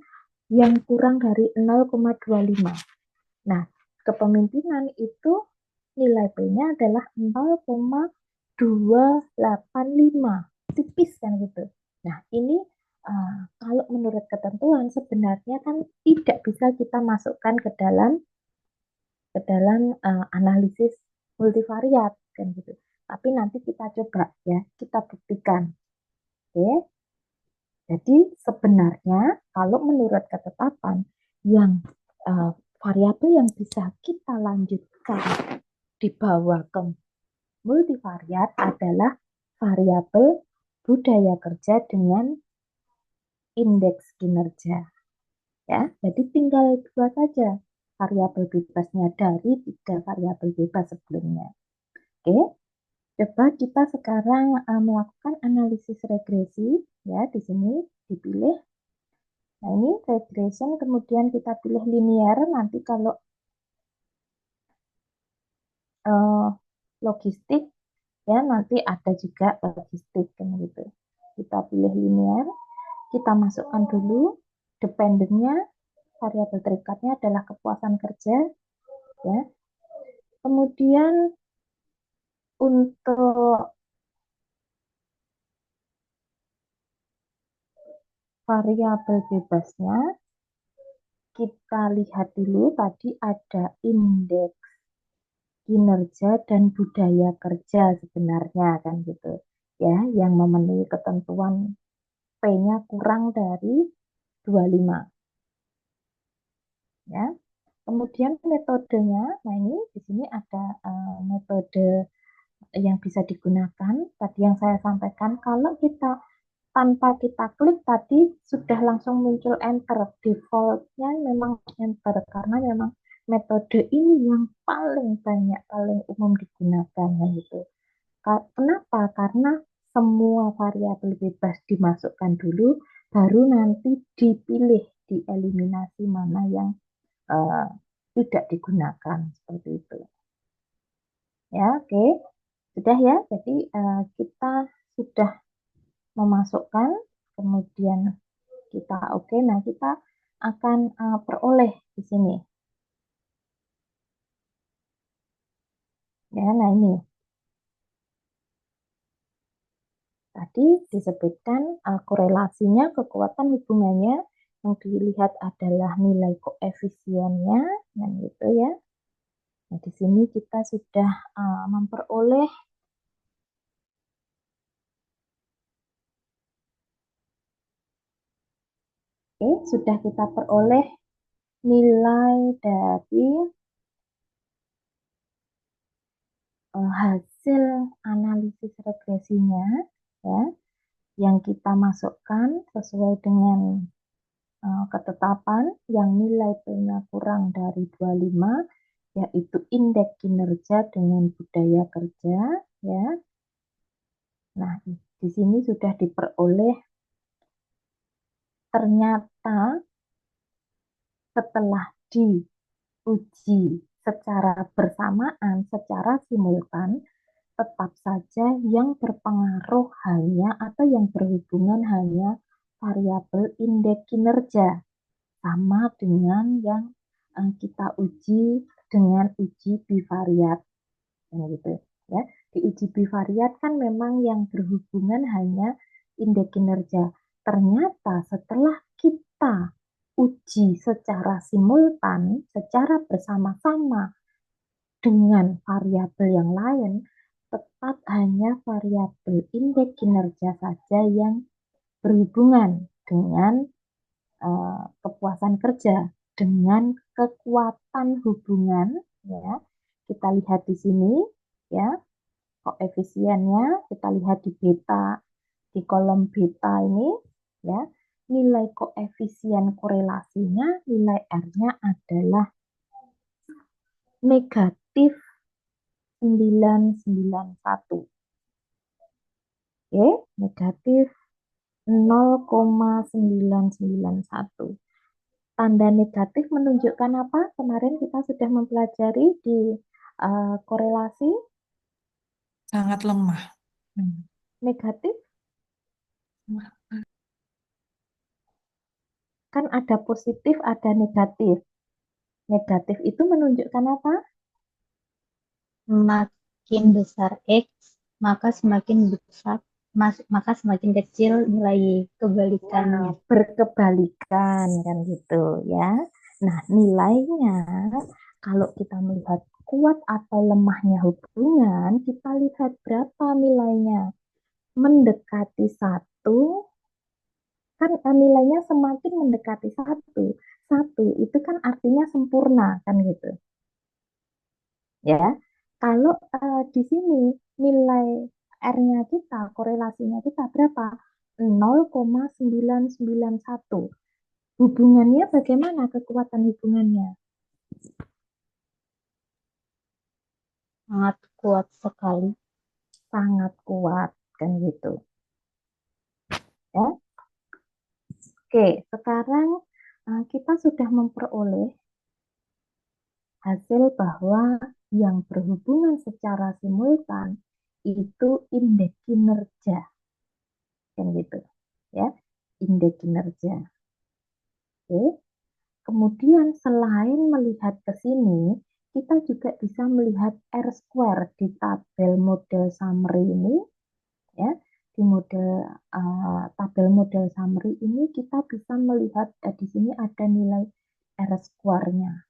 yang kurang dari 0,25. Nah, kepemimpinan itu nilai P-nya adalah 0,285. Tipis kan gitu. Nah, ini kalau menurut ketentuan sebenarnya kan tidak bisa kita masukkan ke dalam analisis multivariat kan gitu. Tapi nanti kita coba ya, kita buktikan. Oke. Jadi sebenarnya kalau menurut ketetapan yang eh, variabel yang bisa kita lanjutkan dibawa ke multivariat adalah variabel budaya kerja dengan indeks kinerja. Ya, jadi tinggal dua saja variabel bebasnya dari tiga variabel bebas sebelumnya. Oke, coba kita sekarang melakukan analisis regresi. Ya, di sini dipilih. Nah, ini regression, kemudian kita pilih linear. Nanti kalau eh, logistik, ya nanti ada juga logistik kan gitu. Kita pilih linear, kita masukkan dulu dependennya, variabel terikatnya adalah kepuasan kerja, ya. Kemudian untuk variabel bebasnya, kita lihat dulu tadi ada indeks kinerja dan budaya kerja sebenarnya kan gitu. Ya, yang memenuhi ketentuan P-nya kurang dari 25. Ya. Kemudian metodenya, nah ini di sini ada metode yang bisa digunakan. Tadi yang saya sampaikan, kalau kita tanpa kita klik tadi sudah langsung muncul enter. Defaultnya memang enter karena memang metode ini yang paling banyak, paling umum digunakan gitu. Kenapa? Karena semua variabel bebas dimasukkan dulu, baru nanti dipilih, dieliminasi mana yang uh, tidak digunakan seperti itu. Ya, oke. Sudah ya. Jadi kita sudah memasukkan, kemudian kita oke. Nah, kita akan peroleh di sini. Ya, nah ini tadi disebutkan korelasinya, kekuatan hubungannya yang dilihat adalah nilai koefisiennya, dan gitu ya. Nah, di sini kita sudah memperoleh sudah kita peroleh nilai dari hasil analisis regresinya ya yang kita masukkan sesuai dengan ketetapan yang nilai P-nya kurang dari 25 yaitu indeks kinerja dengan budaya kerja ya. Nah, di sini sudah diperoleh ternyata setelah diuji secara bersamaan, secara simultan, tetap saja yang berpengaruh hanya atau yang berhubungan hanya variabel indeks kinerja sama dengan yang kita uji dengan uji bivariat gitu ya. Di uji bivariat kan memang yang berhubungan hanya indeks kinerja. Ternyata setelah kita uji secara simultan, secara bersama-sama dengan variabel yang lain, tetap hanya variabel indeks kinerja saja yang berhubungan dengan kepuasan kerja, dengan kekuatan hubungan ya. Kita lihat di sini ya, koefisiennya kita lihat di beta, di kolom beta ini ya. Nilai koefisien korelasinya, nilai R-nya adalah negatif 991. Oke, negatif 0,991. Tanda negatif menunjukkan apa? Kemarin kita sudah mempelajari di korelasi. Sangat lemah. Negatif kan ada positif, ada negatif. Negatif itu menunjukkan apa? Semakin besar X, maka semakin besar maka semakin kecil nilai kebalikannya. Nah, berkebalikan kan gitu ya. Nah, nilainya kalau kita melihat kuat atau lemahnya hubungan, kita lihat berapa nilainya. Mendekati satu, kan nilainya semakin mendekati satu. Satu itu kan artinya sempurna kan gitu ya. Kalau di sini nilai R-nya kita, korelasinya kita berapa? 0,991. Hubungannya bagaimana kekuatan hubungannya? Sangat kuat sekali. Sangat kuat kan gitu ya. Oke, sekarang kita sudah memperoleh hasil bahwa yang berhubungan secara simultan itu indeks kinerja kan gitu ya. Indeks kinerja. Oke. Kemudian selain melihat ke sini, kita juga bisa melihat R square di tabel model summary ini ya. Di tabel model summary ini kita bisa melihat di sini ada nilai R square-nya.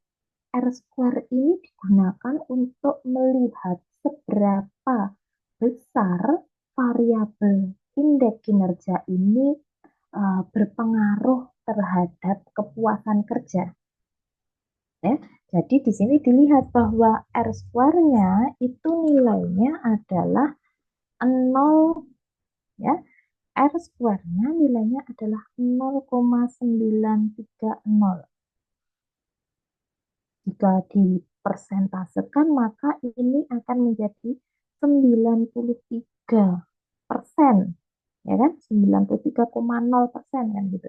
R square ini digunakan untuk melihat seberapa besar variabel indeks kinerja ini berpengaruh terhadap kepuasan kerja. Ya, jadi di sini dilihat bahwa R square-nya itu nilainya adalah 0 ya. R square-nya nilainya adalah 0,930. Jika dipersentasekan maka ini akan menjadi 93%. Ya kan? 93,0% kan gitu.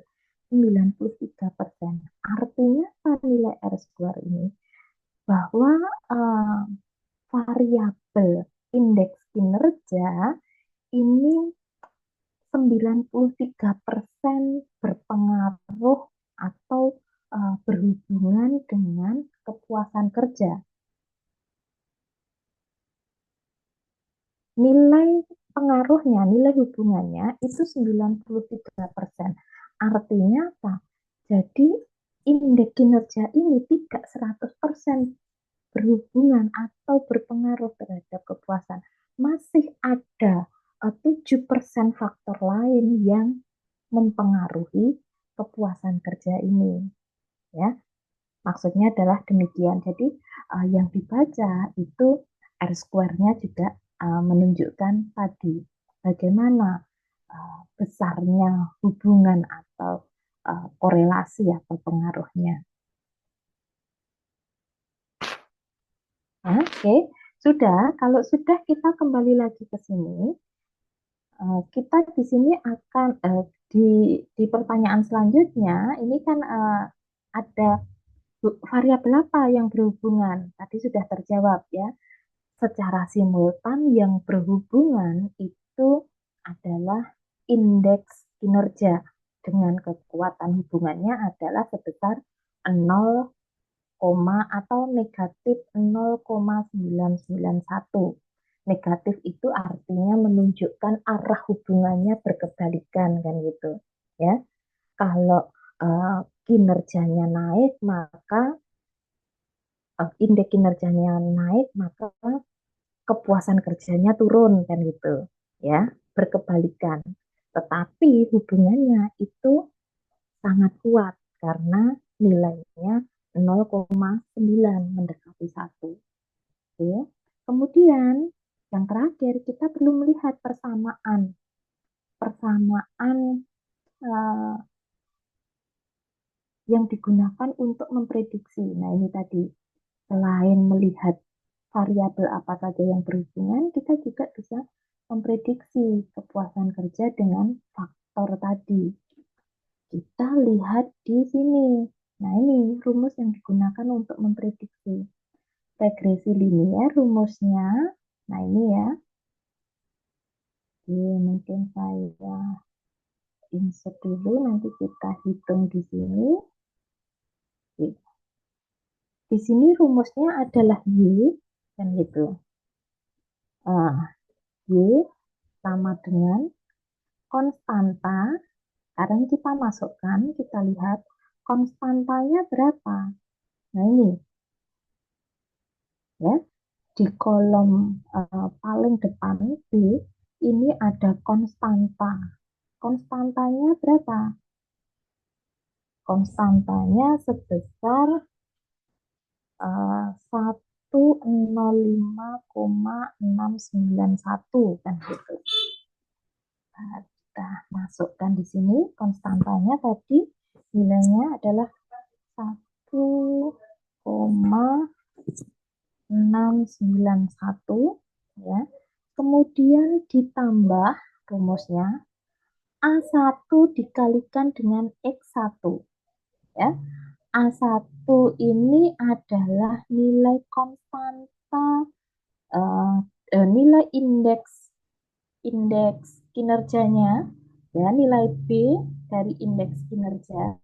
93%. Artinya nilai R square ini bahwa uh, variabel indeks kinerja ini 93% berpengaruh atau berhubungan dengan kepuasan kerja. Nilai pengaruhnya, nilai hubungannya itu 93%. Artinya apa? Jadi indeks kinerja ini tidak 100% berhubungan atau berpengaruh terhadap kepuasan. Masih ada 7% faktor lain yang mempengaruhi kepuasan kerja ini. Ya, maksudnya adalah demikian. Jadi yang dibaca itu R square-nya juga menunjukkan tadi bagaimana besarnya hubungan atau korelasi atau pengaruhnya. Oke, sudah. Kalau sudah kita kembali lagi ke sini. Kita di sini akan di pertanyaan selanjutnya ini kan ada variabel apa yang berhubungan? Tadi sudah terjawab ya. Secara simultan yang berhubungan itu adalah indeks kinerja dengan kekuatan hubungannya adalah sebesar 0, atau negatif 0,991. Negatif itu artinya menunjukkan arah hubungannya berkebalikan kan gitu ya. Kalau kinerjanya naik maka indeks kinerjanya naik maka kepuasan kerjanya turun kan gitu ya, berkebalikan. Tetapi hubungannya itu sangat kuat karena nilainya 0,9 mendekati 1. Oke. Kemudian yang terakhir kita perlu melihat persamaan. Persamaan uh, yang digunakan untuk memprediksi. Nah, ini tadi selain melihat variabel apa saja yang berhubungan, kita juga bisa memprediksi kepuasan kerja dengan faktor tadi. Kita lihat di sini. Nah, ini rumus yang digunakan untuk memprediksi. Regresi linier rumusnya. Nah, ini ya. Oke, mungkin saya insert dulu, nanti kita hitung di sini. Oke. Di sini rumusnya adalah Y, kan gitu. Y sama dengan konstanta. Sekarang kita masukkan, kita lihat konstantanya berapa. Nah ini ya, di kolom paling depan B ini ada konstanta. Konstantanya berapa? Konstantanya sebesar 105,691 kan gitu. Nah, kita masukkan di sini konstantanya tadi nilainya adalah 1,691 ya. Kemudian ditambah rumusnya A1 dikalikan dengan X1 ya. A1 ini adalah nilai konstanta nilai indeks indeks kinerjanya ya, nilai B dari indeks kinerja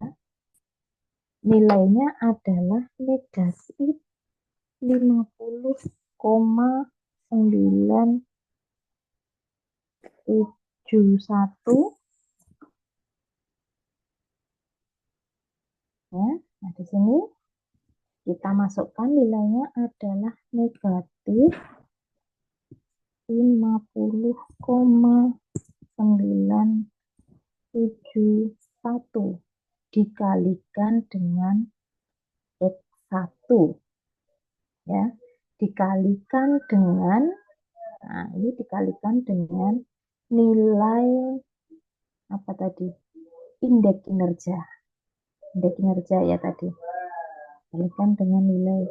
nilainya adalah negatif 50,971 ya. Nah, di sini kita masukkan nilainya adalah negatif 50,971 dikalikan dengan X1 ya, dikalikan dengan ini dikalikan dengan nilai apa tadi, indeks kinerja ya tadi, dikalikan dengan nilai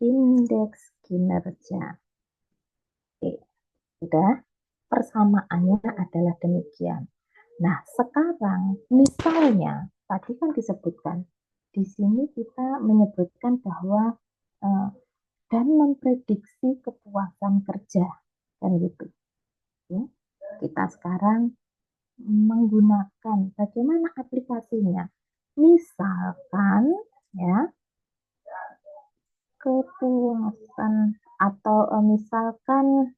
indeks kinerja. Oke, sudah, persamaannya adalah demikian. Nah, sekarang misalnya tadi kan disebutkan di sini kita menyebutkan bahwa dan memprediksi kepuasan kerja kan gitu ya. Kita sekarang menggunakan bagaimana aplikasinya, misalkan ya kepuasan atau misalkan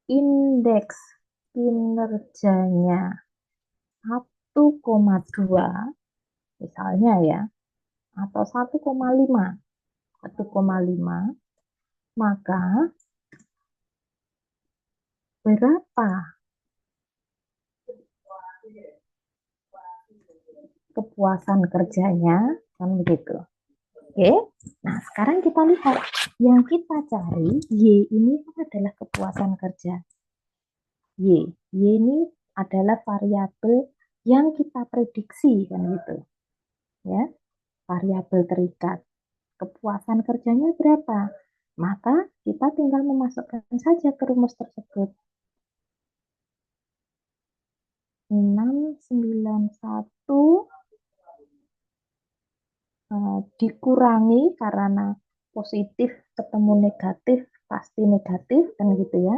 indeks kinerjanya 1,2 misalnya ya, atau 1,5, maka berapa kepuasan kerjanya kan begitu. Oke, nah sekarang kita lihat yang kita cari Y ini adalah kepuasan kerja. Y ini adalah variabel yang kita prediksi kan gitu ya, variabel terikat. Kepuasan kerjanya berapa? Maka kita tinggal memasukkan saja ke rumus tersebut. 691 dikurangi karena positif ketemu negatif pasti negatif kan gitu ya.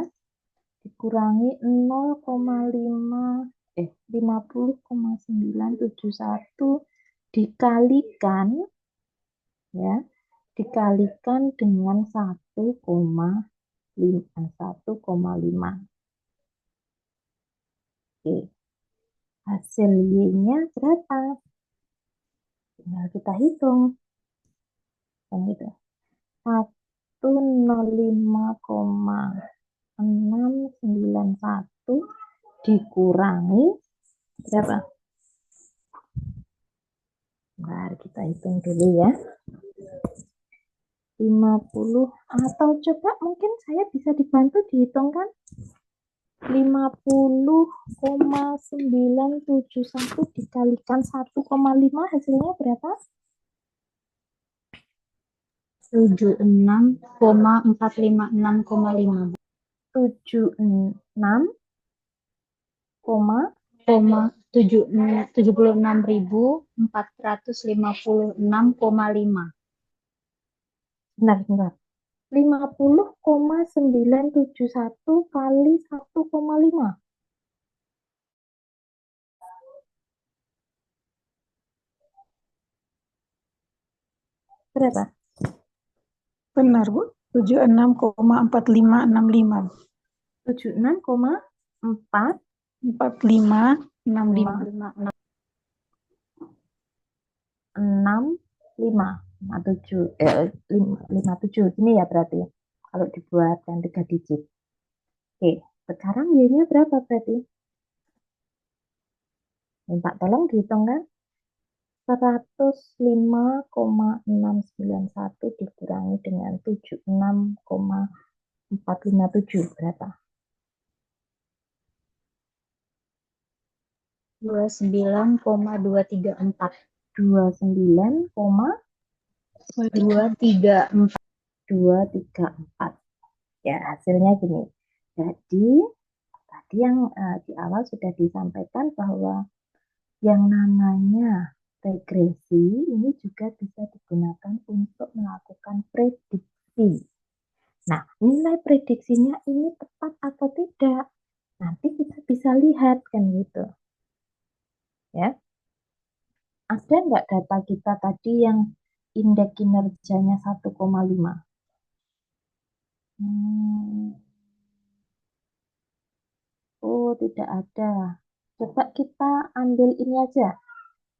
Dikurangi 50,971 dikalikan ya, dikalikan dengan 1,5. Oke. Hasil Y-nya berapa? Tinggal kita hitung. Yang itu. 105,691 dikurangi berapa? Mari kita hitung dulu ya. 50 atau coba mungkin saya bisa dibantu dihitungkan. 50,971 dikalikan 1,5 hasilnya berapa? 76,456,5. 76,456,5. Benar. 50,971 kali 1,5. Berapa? Benar, Bu. 76,4565. 76,4 45, 65. 65, 57 gini ya berarti kalau dibuat yang 3 digit. Oke, sekarang Y-nya berapa berarti? Minta tolong dihitung kan? 105,691 dikurangi dengan 76,457 berapa? 29,234. 29,234. 234. Ya, hasilnya gini. Jadi, tadi yang di awal sudah disampaikan bahwa yang namanya regresi ini juga bisa digunakan untuk melakukan prediksi. Nah, nilai prediksinya ini tepat atau tidak? Nanti kita bisa lihat kan gitu. Ya. Ada nggak data kita tadi yang indeks kinerjanya 1,5? Oh, tidak ada. Coba kita ambil ini aja.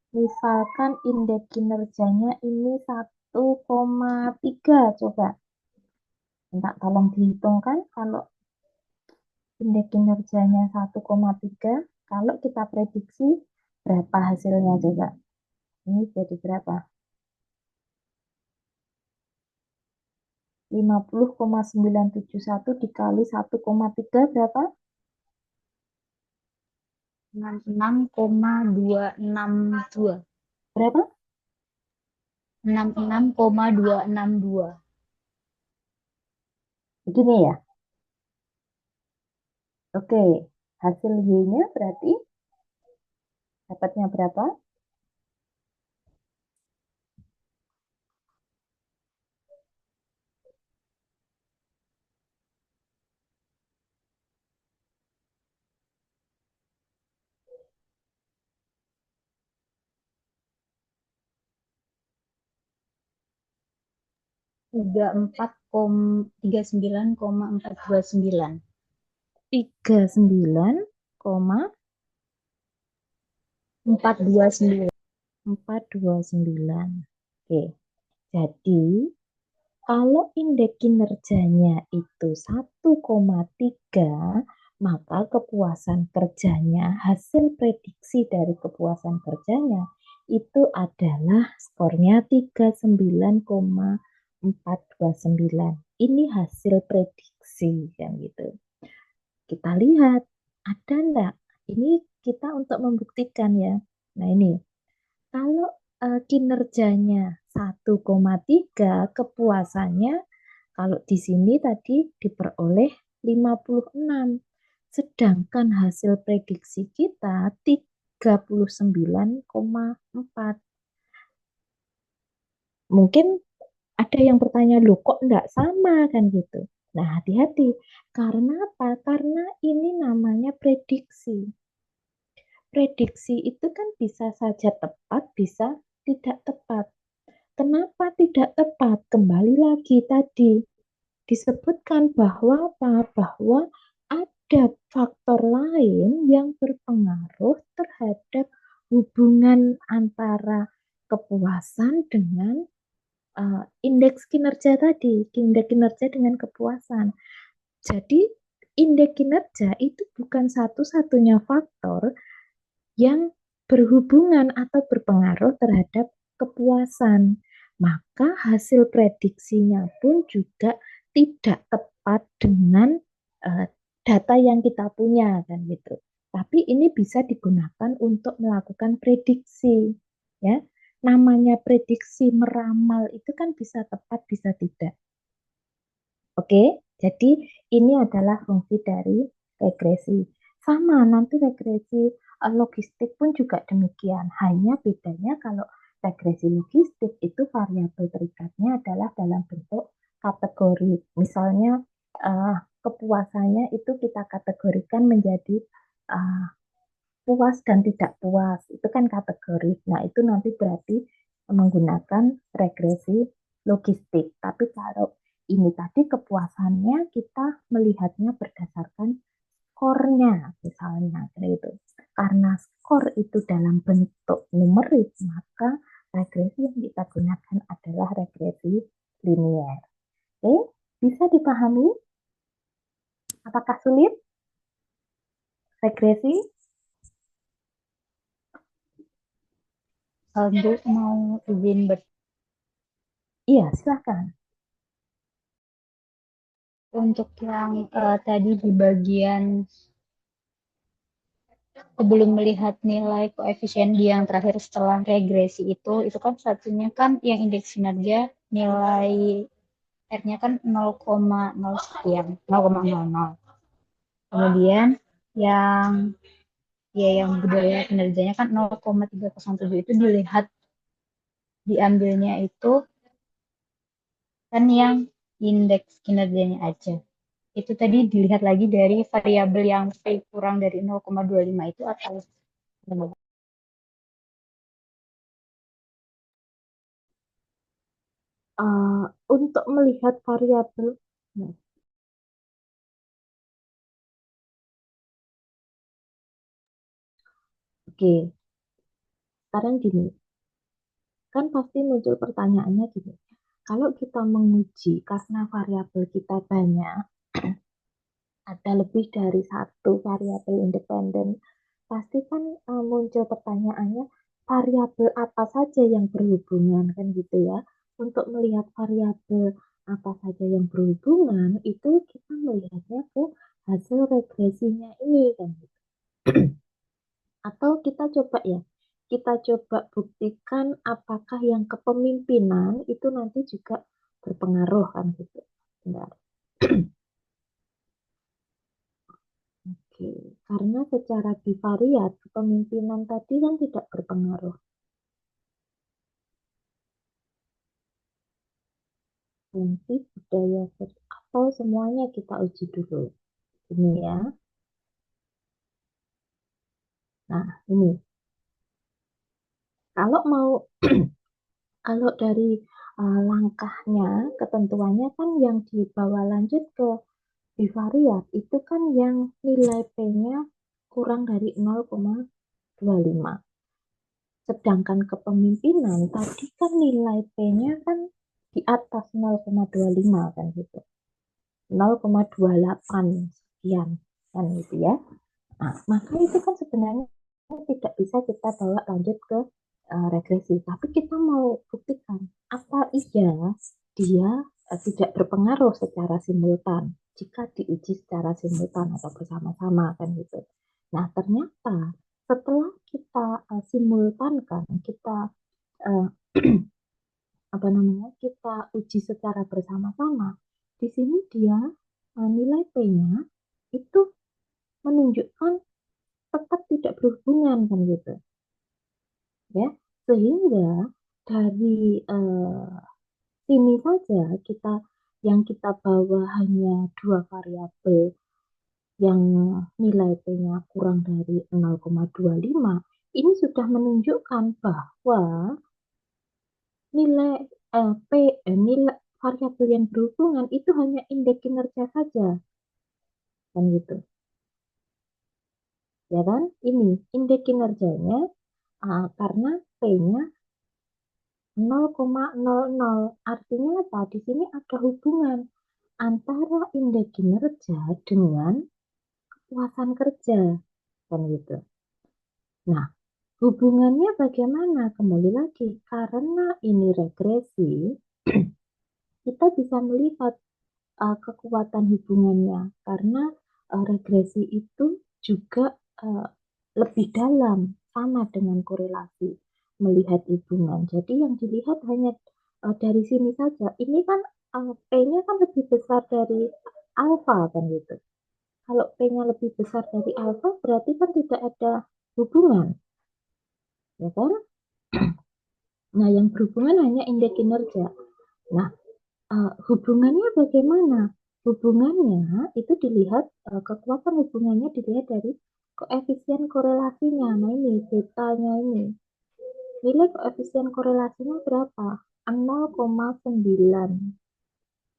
Misalkan indeks kinerjanya ini 1,3. Coba. Minta tolong dihitungkan kalau indeks kinerjanya 1,3. Kalau kita prediksi berapa hasilnya coba. Ini jadi berapa? 50,971 dikali 1,3 berapa? 66,262. Berapa? 66,262. Begini ya. Oke, hasil Y-nya berarti dapatnya berapa? 39,429. 39,429. 429. Oke, jadi kalau indeks kinerjanya itu 1,3, maka kepuasan kerjanya, hasil prediksi dari kepuasan kerjanya itu adalah skornya 39,429. Ini hasil prediksi kan gitu. Kita lihat ada enggak? Ini kita untuk membuktikan ya. Nah ini, kalau kinerjanya 1,3, kepuasannya kalau di sini tadi diperoleh 56. Sedangkan hasil prediksi kita 39,4. Mungkin ada yang bertanya, loh kok enggak sama kan gitu. Nah, hati-hati. Karena apa? Karena ini namanya prediksi. Prediksi itu kan bisa saja tepat, bisa tidak tepat. Kenapa tidak tepat? Kembali lagi tadi disebutkan bahwa apa? Bahwa ada faktor lain yang berpengaruh terhadap hubungan antara kepuasan dengan indeks kinerja tadi, indeks kinerja dengan kepuasan. Jadi indeks kinerja itu bukan satu-satunya faktor yang berhubungan atau berpengaruh terhadap kepuasan. Maka hasil prediksinya pun juga tidak tepat dengan data yang kita punya kan gitu. Tapi ini bisa digunakan untuk melakukan prediksi, ya. Namanya prediksi meramal itu kan bisa tepat, bisa tidak. Oke, jadi ini adalah fungsi dari regresi. Sama nanti regresi logistik pun juga demikian. Hanya bedanya kalau regresi logistik itu variabel terikatnya adalah dalam bentuk kategori. Misalnya kepuasannya itu kita kategorikan menjadi puas dan tidak puas. Itu kan kategori. Nah, itu nanti berarti menggunakan regresi logistik. Tapi kalau ini tadi kepuasannya kita melihatnya berdasarkan skornya misalnya kayak gitu. Karena skor itu dalam bentuk numerik, maka regresi yang kita gunakan adalah regresi linier. Oke, bisa dipahami? Apakah sulit regresi? Bu, mau izin Iya, silakan. untuk yang tadi di bagian sebelum melihat nilai koefisien yang terakhir setelah regresi itu kan satunya kan yang indeks kinerja nilai R-nya kan 0,0 sekian, 0,00. Kemudian yang yang budaya kinerjanya kan 0,307 itu dilihat diambilnya itu kan yang indeks kinerjanya aja. Itu tadi dilihat lagi dari variabel yang P kurang dari 0,25 itu atau Untuk melihat variabel, nah, oke, sekarang gini, kan pasti muncul pertanyaannya gini, kalau kita menguji karena variabel kita banyak, ada lebih dari satu variabel independen, pasti kan muncul pertanyaannya variabel apa saja yang berhubungan kan gitu ya. Untuk melihat variabel apa saja yang berhubungan itu kita melihatnya ke hasil regresinya ini kan gitu. Atau kita coba ya, kita coba buktikan apakah yang kepemimpinan itu nanti juga berpengaruh kan gitu. Bentar. Oke, karena secara bivariat kepemimpinan tadi kan tidak berpengaruh. Fungsi budaya atau semuanya kita uji dulu. Ini ya. Nah, ini. Kalau mau kalau dari langkahnya, ketentuannya kan yang dibawa lanjut ke bivariat itu kan yang nilai P-nya kurang dari 0,25. Sedangkan kepemimpinan tadi kan nilai P-nya kan di atas 0,25 kan gitu. 0,28 sekian kan gitu ya. Nah, maka itu kan sebenarnya tidak bisa kita bawa lanjut ke regresi. Tapi kita mau buktikan apa iya dia tidak berpengaruh secara simultan jika diuji secara simultan atau bersama-sama kan gitu. Nah, ternyata setelah kita simultankan, kita uh, apa namanya, kita uji secara bersama-sama, di sini dia nilai P-nya itu menunjukkan tetap tidak berhubungan kan gitu ya, sehingga dari sini saja yang kita bawa hanya dua variabel yang nilai P-nya kurang dari 0,25, ini sudah menunjukkan bahwa nilai nilai variabel yang berhubungan itu hanya indeks kinerja saja kan gitu ya kan, ini indeks kinerjanya karena P-nya 0,00. Artinya apa? Di sini ada hubungan antara indeks kinerja dengan kepuasan kerja kan gitu. Nah, hubungannya bagaimana? Kembali lagi, karena ini regresi, kita bisa melihat kekuatan hubungannya karena regresi itu juga uh, lebih dalam sama dengan korelasi melihat hubungan. Jadi yang dilihat hanya dari sini saja. Ini kan P-nya kan lebih besar dari alfa kan gitu. Kalau P-nya lebih besar dari alfa berarti kan tidak ada hubungan, ya kan? Nah, yang berhubungan hanya indeks kinerja. Nah, hubungannya bagaimana? Hubungannya itu dilihat, kekuatan hubungannya dilihat dari koefisien korelasinya. Nah ini, betanya ini. Nilai koefisien korelasinya berapa? 0,9.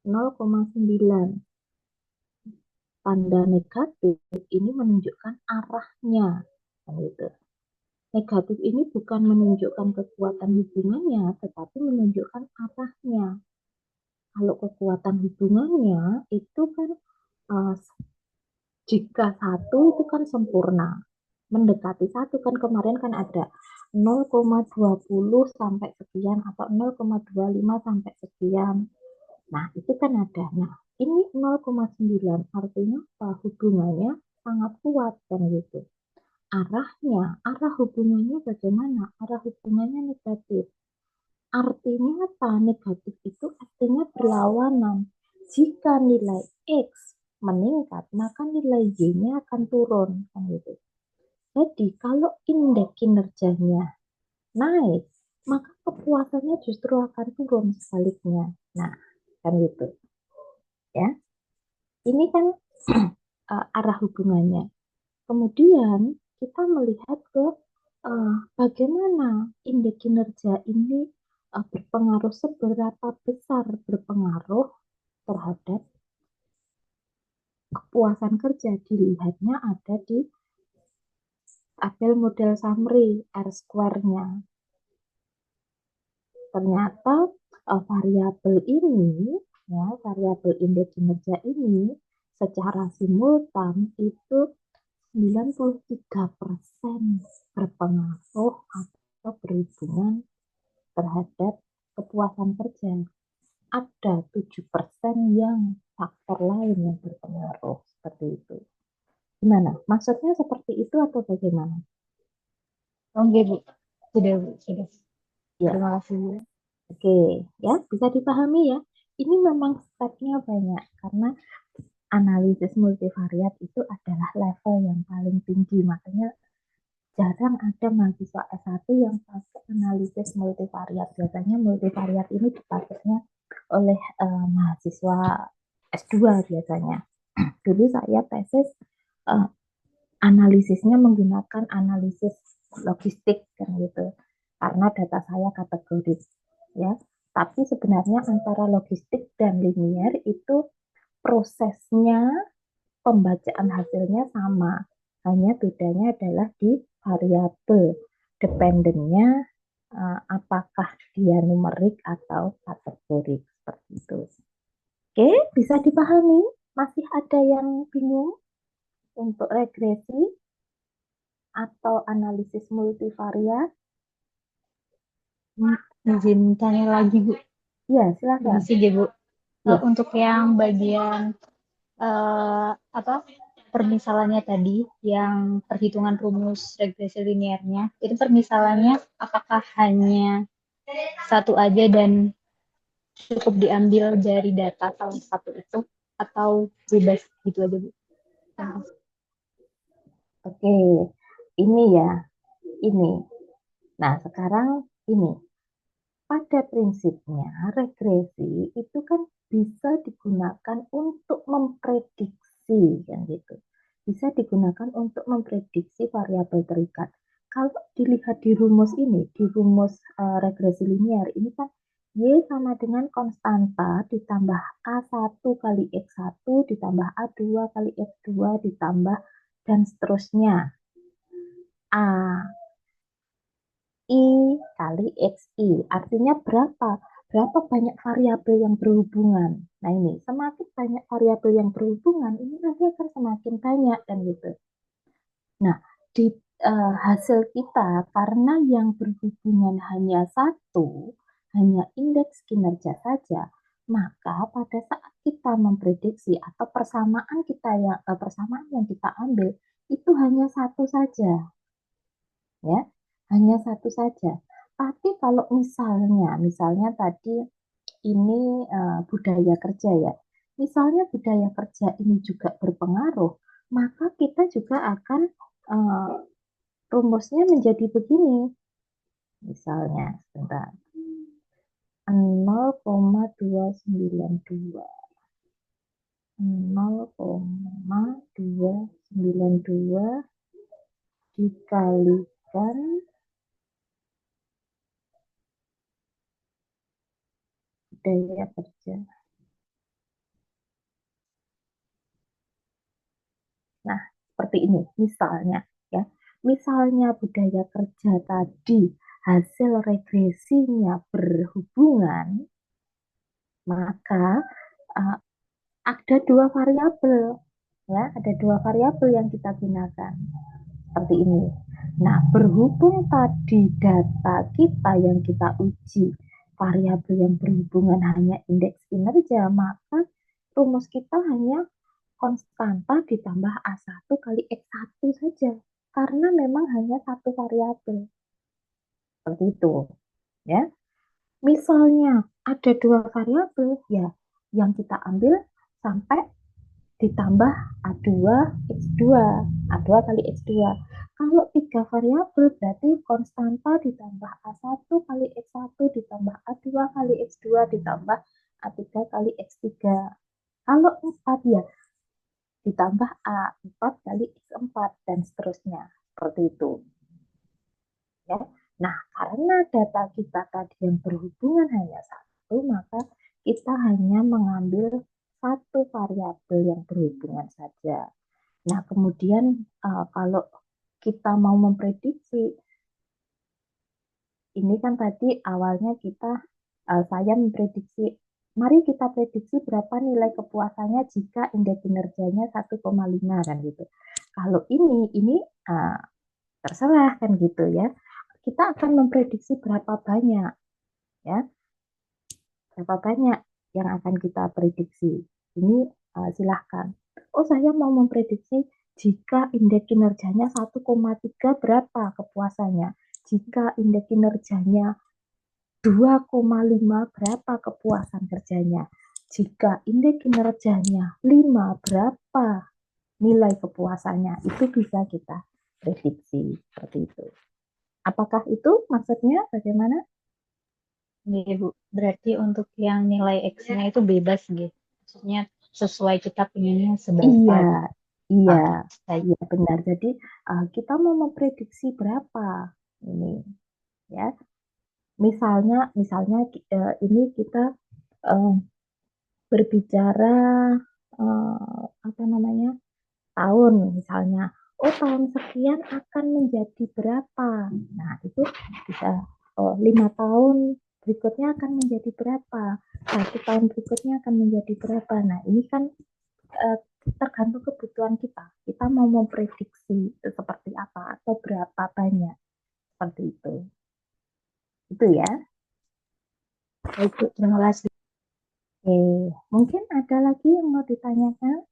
0,9. tanda negatif ini menunjukkan arahnya, kan gitu. Negatif ini bukan menunjukkan kekuatan hubungannya, tetapi menunjukkan arahnya. Kalau kekuatan hubungannya itu kan eh, jika satu itu kan sempurna, mendekati satu kan kemarin kan ada 0,20 sampai sekian atau 0,25 sampai sekian. Nah, itu kan ada. Nah, ini 0,9 artinya apa? Hubungannya sangat kuat kan gitu. Arah hubungannya bagaimana? Arah hubungannya negatif. Artinya apa? Negatif itu artinya berlawanan. Jika nilai X meningkat, maka nilai Y-nya akan turun. Kan gitu. Jadi, kalau indeks kinerjanya naik, maka kepuasannya justru akan turun sebaliknya. Nah, kan gitu. Ya, ini kan arah hubungannya. Kemudian kita melihat ke bagaimana indeks kinerja ini berpengaruh, seberapa besar berpengaruh terhadap kepuasan kerja. Dilihatnya ada di tabel model summary R square-nya. Ternyata variabel ini, ya, variabel indeks kinerja ini secara simultan itu 93% berpengaruh atau berhubungan terhadap kepuasan kerja. Ada 7% yang faktor lain yang berpengaruh seperti itu. Gimana? Maksudnya seperti itu atau bagaimana? Oke, Bu. Sudah, Bu. Sudah. Ya, Terima kasih, Bu. oke. Ya, bisa dipahami ya. Ini memang stepnya banyak karena analisis multivariat itu adalah level yang paling tinggi. Makanya jarang ada mahasiswa S1 yang pakai analisis multivariat. Biasanya multivariat ini dipakainya oleh mahasiswa S2 biasanya. Dulu saya tesis eh, analisisnya menggunakan analisis logistik kan gitu. Karena data saya kategoris ya. Tapi sebenarnya antara logistik dan linier itu prosesnya pembacaan hasilnya sama. Hanya bedanya adalah di variabel dependennya apakah dia numerik atau kategorik seperti itu. Oke, bisa dipahami? Masih ada yang bingung untuk regresi atau analisis multivariat? Izin tanya lagi, Bu. Ya, silakan. Permisi deh, Bu. Ya, Untuk yang bagian apa permisalannya tadi, yang perhitungan rumus regresi linearnya, itu permisalannya apakah hanya satu aja dan cukup diambil dari data salah satu itu, atau bebas gitu aja, Bu? oke. Ini ya, ini. Nah, sekarang ini. Pada prinsipnya, regresi itu kan bisa digunakan untuk memprediksi, kan gitu. Bisa digunakan untuk memprediksi variabel terikat. Kalau dilihat di rumus ini, di rumus regresi linear, ini kan Y sama dengan konstanta ditambah A1 kali X1 ditambah A2 kali X2 ditambah dan seterusnya. A I kali XI. Artinya berapa? Berapa banyak variabel yang berhubungan. Nah ini, semakin banyak variabel yang berhubungan, ini nanti akan semakin banyak dan gitu. Nah, di hasil kita, karena yang berhubungan hanya satu, hanya indeks kinerja saja, maka pada saat kita memprediksi atau persamaan yang kita ambil itu hanya satu saja, ya, hanya satu saja. Tapi kalau misalnya tadi ini budaya kerja ya, misalnya budaya kerja ini juga berpengaruh, maka kita juga akan eh, rumusnya menjadi begini. Misalnya, sebentar, 0,292. 0,292 dikalikan budaya kerja. seperti ini, misalnya ya. Misalnya budaya kerja tadi hasil regresinya berhubungan, maka uh, ada dua variabel ya, ada dua variabel yang kita gunakan seperti ini. Nah, berhubung tadi data kita yang kita uji variabel yang berhubungan hanya indeks kinerja, maka rumus kita hanya konstanta ditambah A1 kali X1 saja. Karena memang hanya satu variabel. Seperti itu. Ya. Misalnya ada dua variabel, ya yang kita ambil sampai ditambah A2 X2, A2 kali X2. Kalau tiga variabel berarti konstanta ditambah A1 kali X1 ditambah A2 kali X2 ditambah A3 kali X3. Kalau 4 ya ditambah A4 kali X4 dan seterusnya. Seperti itu. Ya. Nah, karena data kita tadi yang berhubungan hanya satu, maka kita hanya mengambil satu variabel yang berhubungan saja. Nah, kemudian kalau kita mau memprediksi, ini kan tadi awalnya saya memprediksi, mari kita prediksi berapa nilai kepuasannya jika indeks kinerjanya 1,5 kan gitu. Kalau ini terserah kan gitu ya. Kita akan memprediksi berapa banyak ya, berapa banyak yang akan kita prediksi. Ini silahkan. Oh, saya mau memprediksi jika indeks kinerjanya 1,3 berapa kepuasannya. Jika indeks kinerjanya 2,5 berapa kepuasan kerjanya. Jika indeks kinerjanya 5 berapa nilai kepuasannya. Itu bisa kita prediksi seperti itu. Apakah itu maksudnya bagaimana? Iya, Bu. Berarti untuk yang nilai X-nya itu bebas gitu. Maksudnya sesuai kita pengennya seberapa. Iya, iya, Baik. iya benar. Jadi kita mau memprediksi berapa ini ya. Misalnya ini kita uh, berbicara apa namanya tahun misalnya. Oh, tahun sekian akan menjadi berapa? Nah, itu bisa 5 tahun berikutnya akan menjadi berapa? 1 tahun berikutnya akan menjadi berapa? Nah, ini kan tergantung kebutuhan kita. Kita mau memprediksi seperti apa atau berapa banyak seperti itu. Itu ya. Baik, Bu. Terima kasih. Oke, mungkin ada lagi yang mau ditanyakan?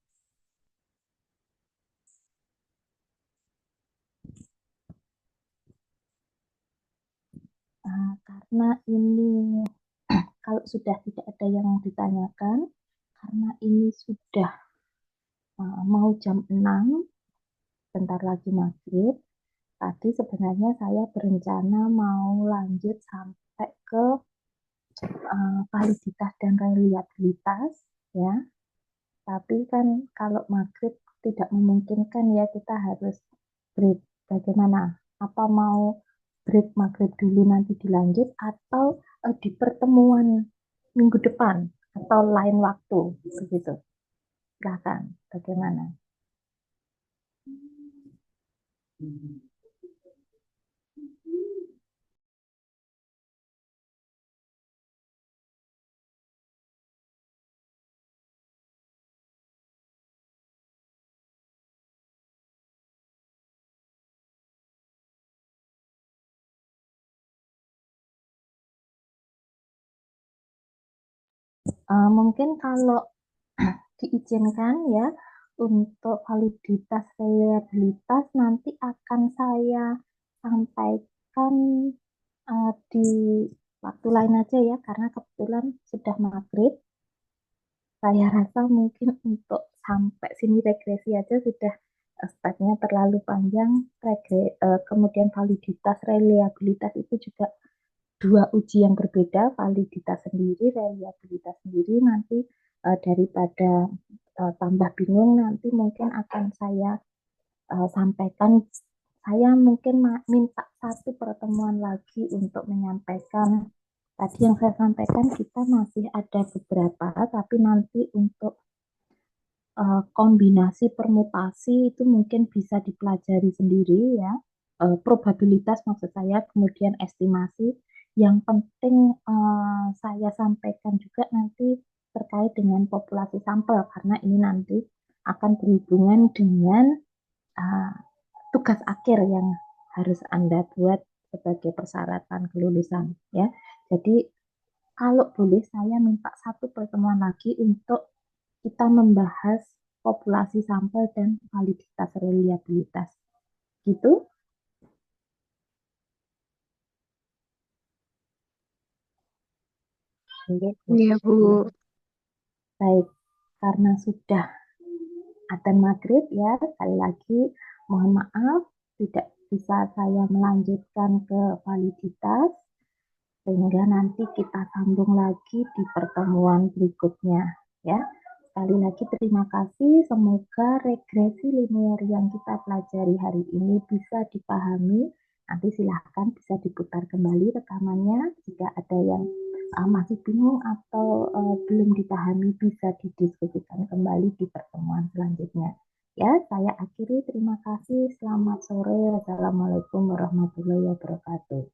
Karena ini kalau sudah tidak ada yang ditanyakan, karena ini sudah mau jam 6, bentar lagi maghrib. Tadi sebenarnya saya berencana mau lanjut sampai ke validitas dan reliabilitas ya. Tapi kan kalau maghrib tidak memungkinkan ya, kita harus break. Bagaimana? Apa mau break maghrib dulu nanti dilanjut atau di pertemuan minggu depan atau lain waktu begitu? Silakan. Bagaimana? Mungkin kalau diizinkan ya, untuk validitas reliabilitas nanti akan saya sampaikan di waktu lain aja ya, karena kebetulan sudah maghrib. Saya rasa mungkin untuk sampai sini regresi aja sudah stepnya terlalu panjang. Kemudian validitas reliabilitas itu juga dua uji yang berbeda, validitas sendiri, reliabilitas sendiri. Nanti daripada tambah bingung, nanti mungkin akan saya sampaikan. Saya mungkin minta satu pertemuan lagi untuk menyampaikan. Tadi yang saya sampaikan kita masih ada beberapa, tapi nanti untuk kombinasi permutasi itu mungkin bisa dipelajari sendiri ya. Probabilitas maksud saya, kemudian estimasi. Yang penting saya sampaikan juga nanti terkait dengan populasi sampel karena ini nanti akan berhubungan dengan uh, tugas akhir yang harus Anda buat sebagai persyaratan kelulusan ya. Jadi kalau boleh saya minta satu pertemuan lagi untuk kita membahas populasi sampel dan validitas reliabilitas. Gitu. Iya, Bu. Baik, karena sudah adzan maghrib ya, sekali lagi mohon maaf tidak bisa saya melanjutkan ke validitas sehingga nanti kita sambung lagi di pertemuan berikutnya ya. Sekali lagi terima kasih, semoga regresi linear yang kita pelajari hari ini bisa dipahami. Nanti silahkan bisa diputar kembali rekamannya jika ada yang masih bingung atau belum dipahami bisa didiskusikan kembali di pertemuan selanjutnya. Ya, saya akhiri. Terima kasih. Selamat sore. Wassalamualaikum warahmatullahi wabarakatuh.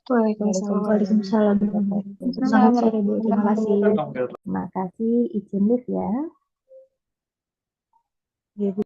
Waalaikumsalam. Waalaikumsalam. Selamat sore, Bu. Terima kasih. Terima kasih. Izin lift ya. Iya, Bu.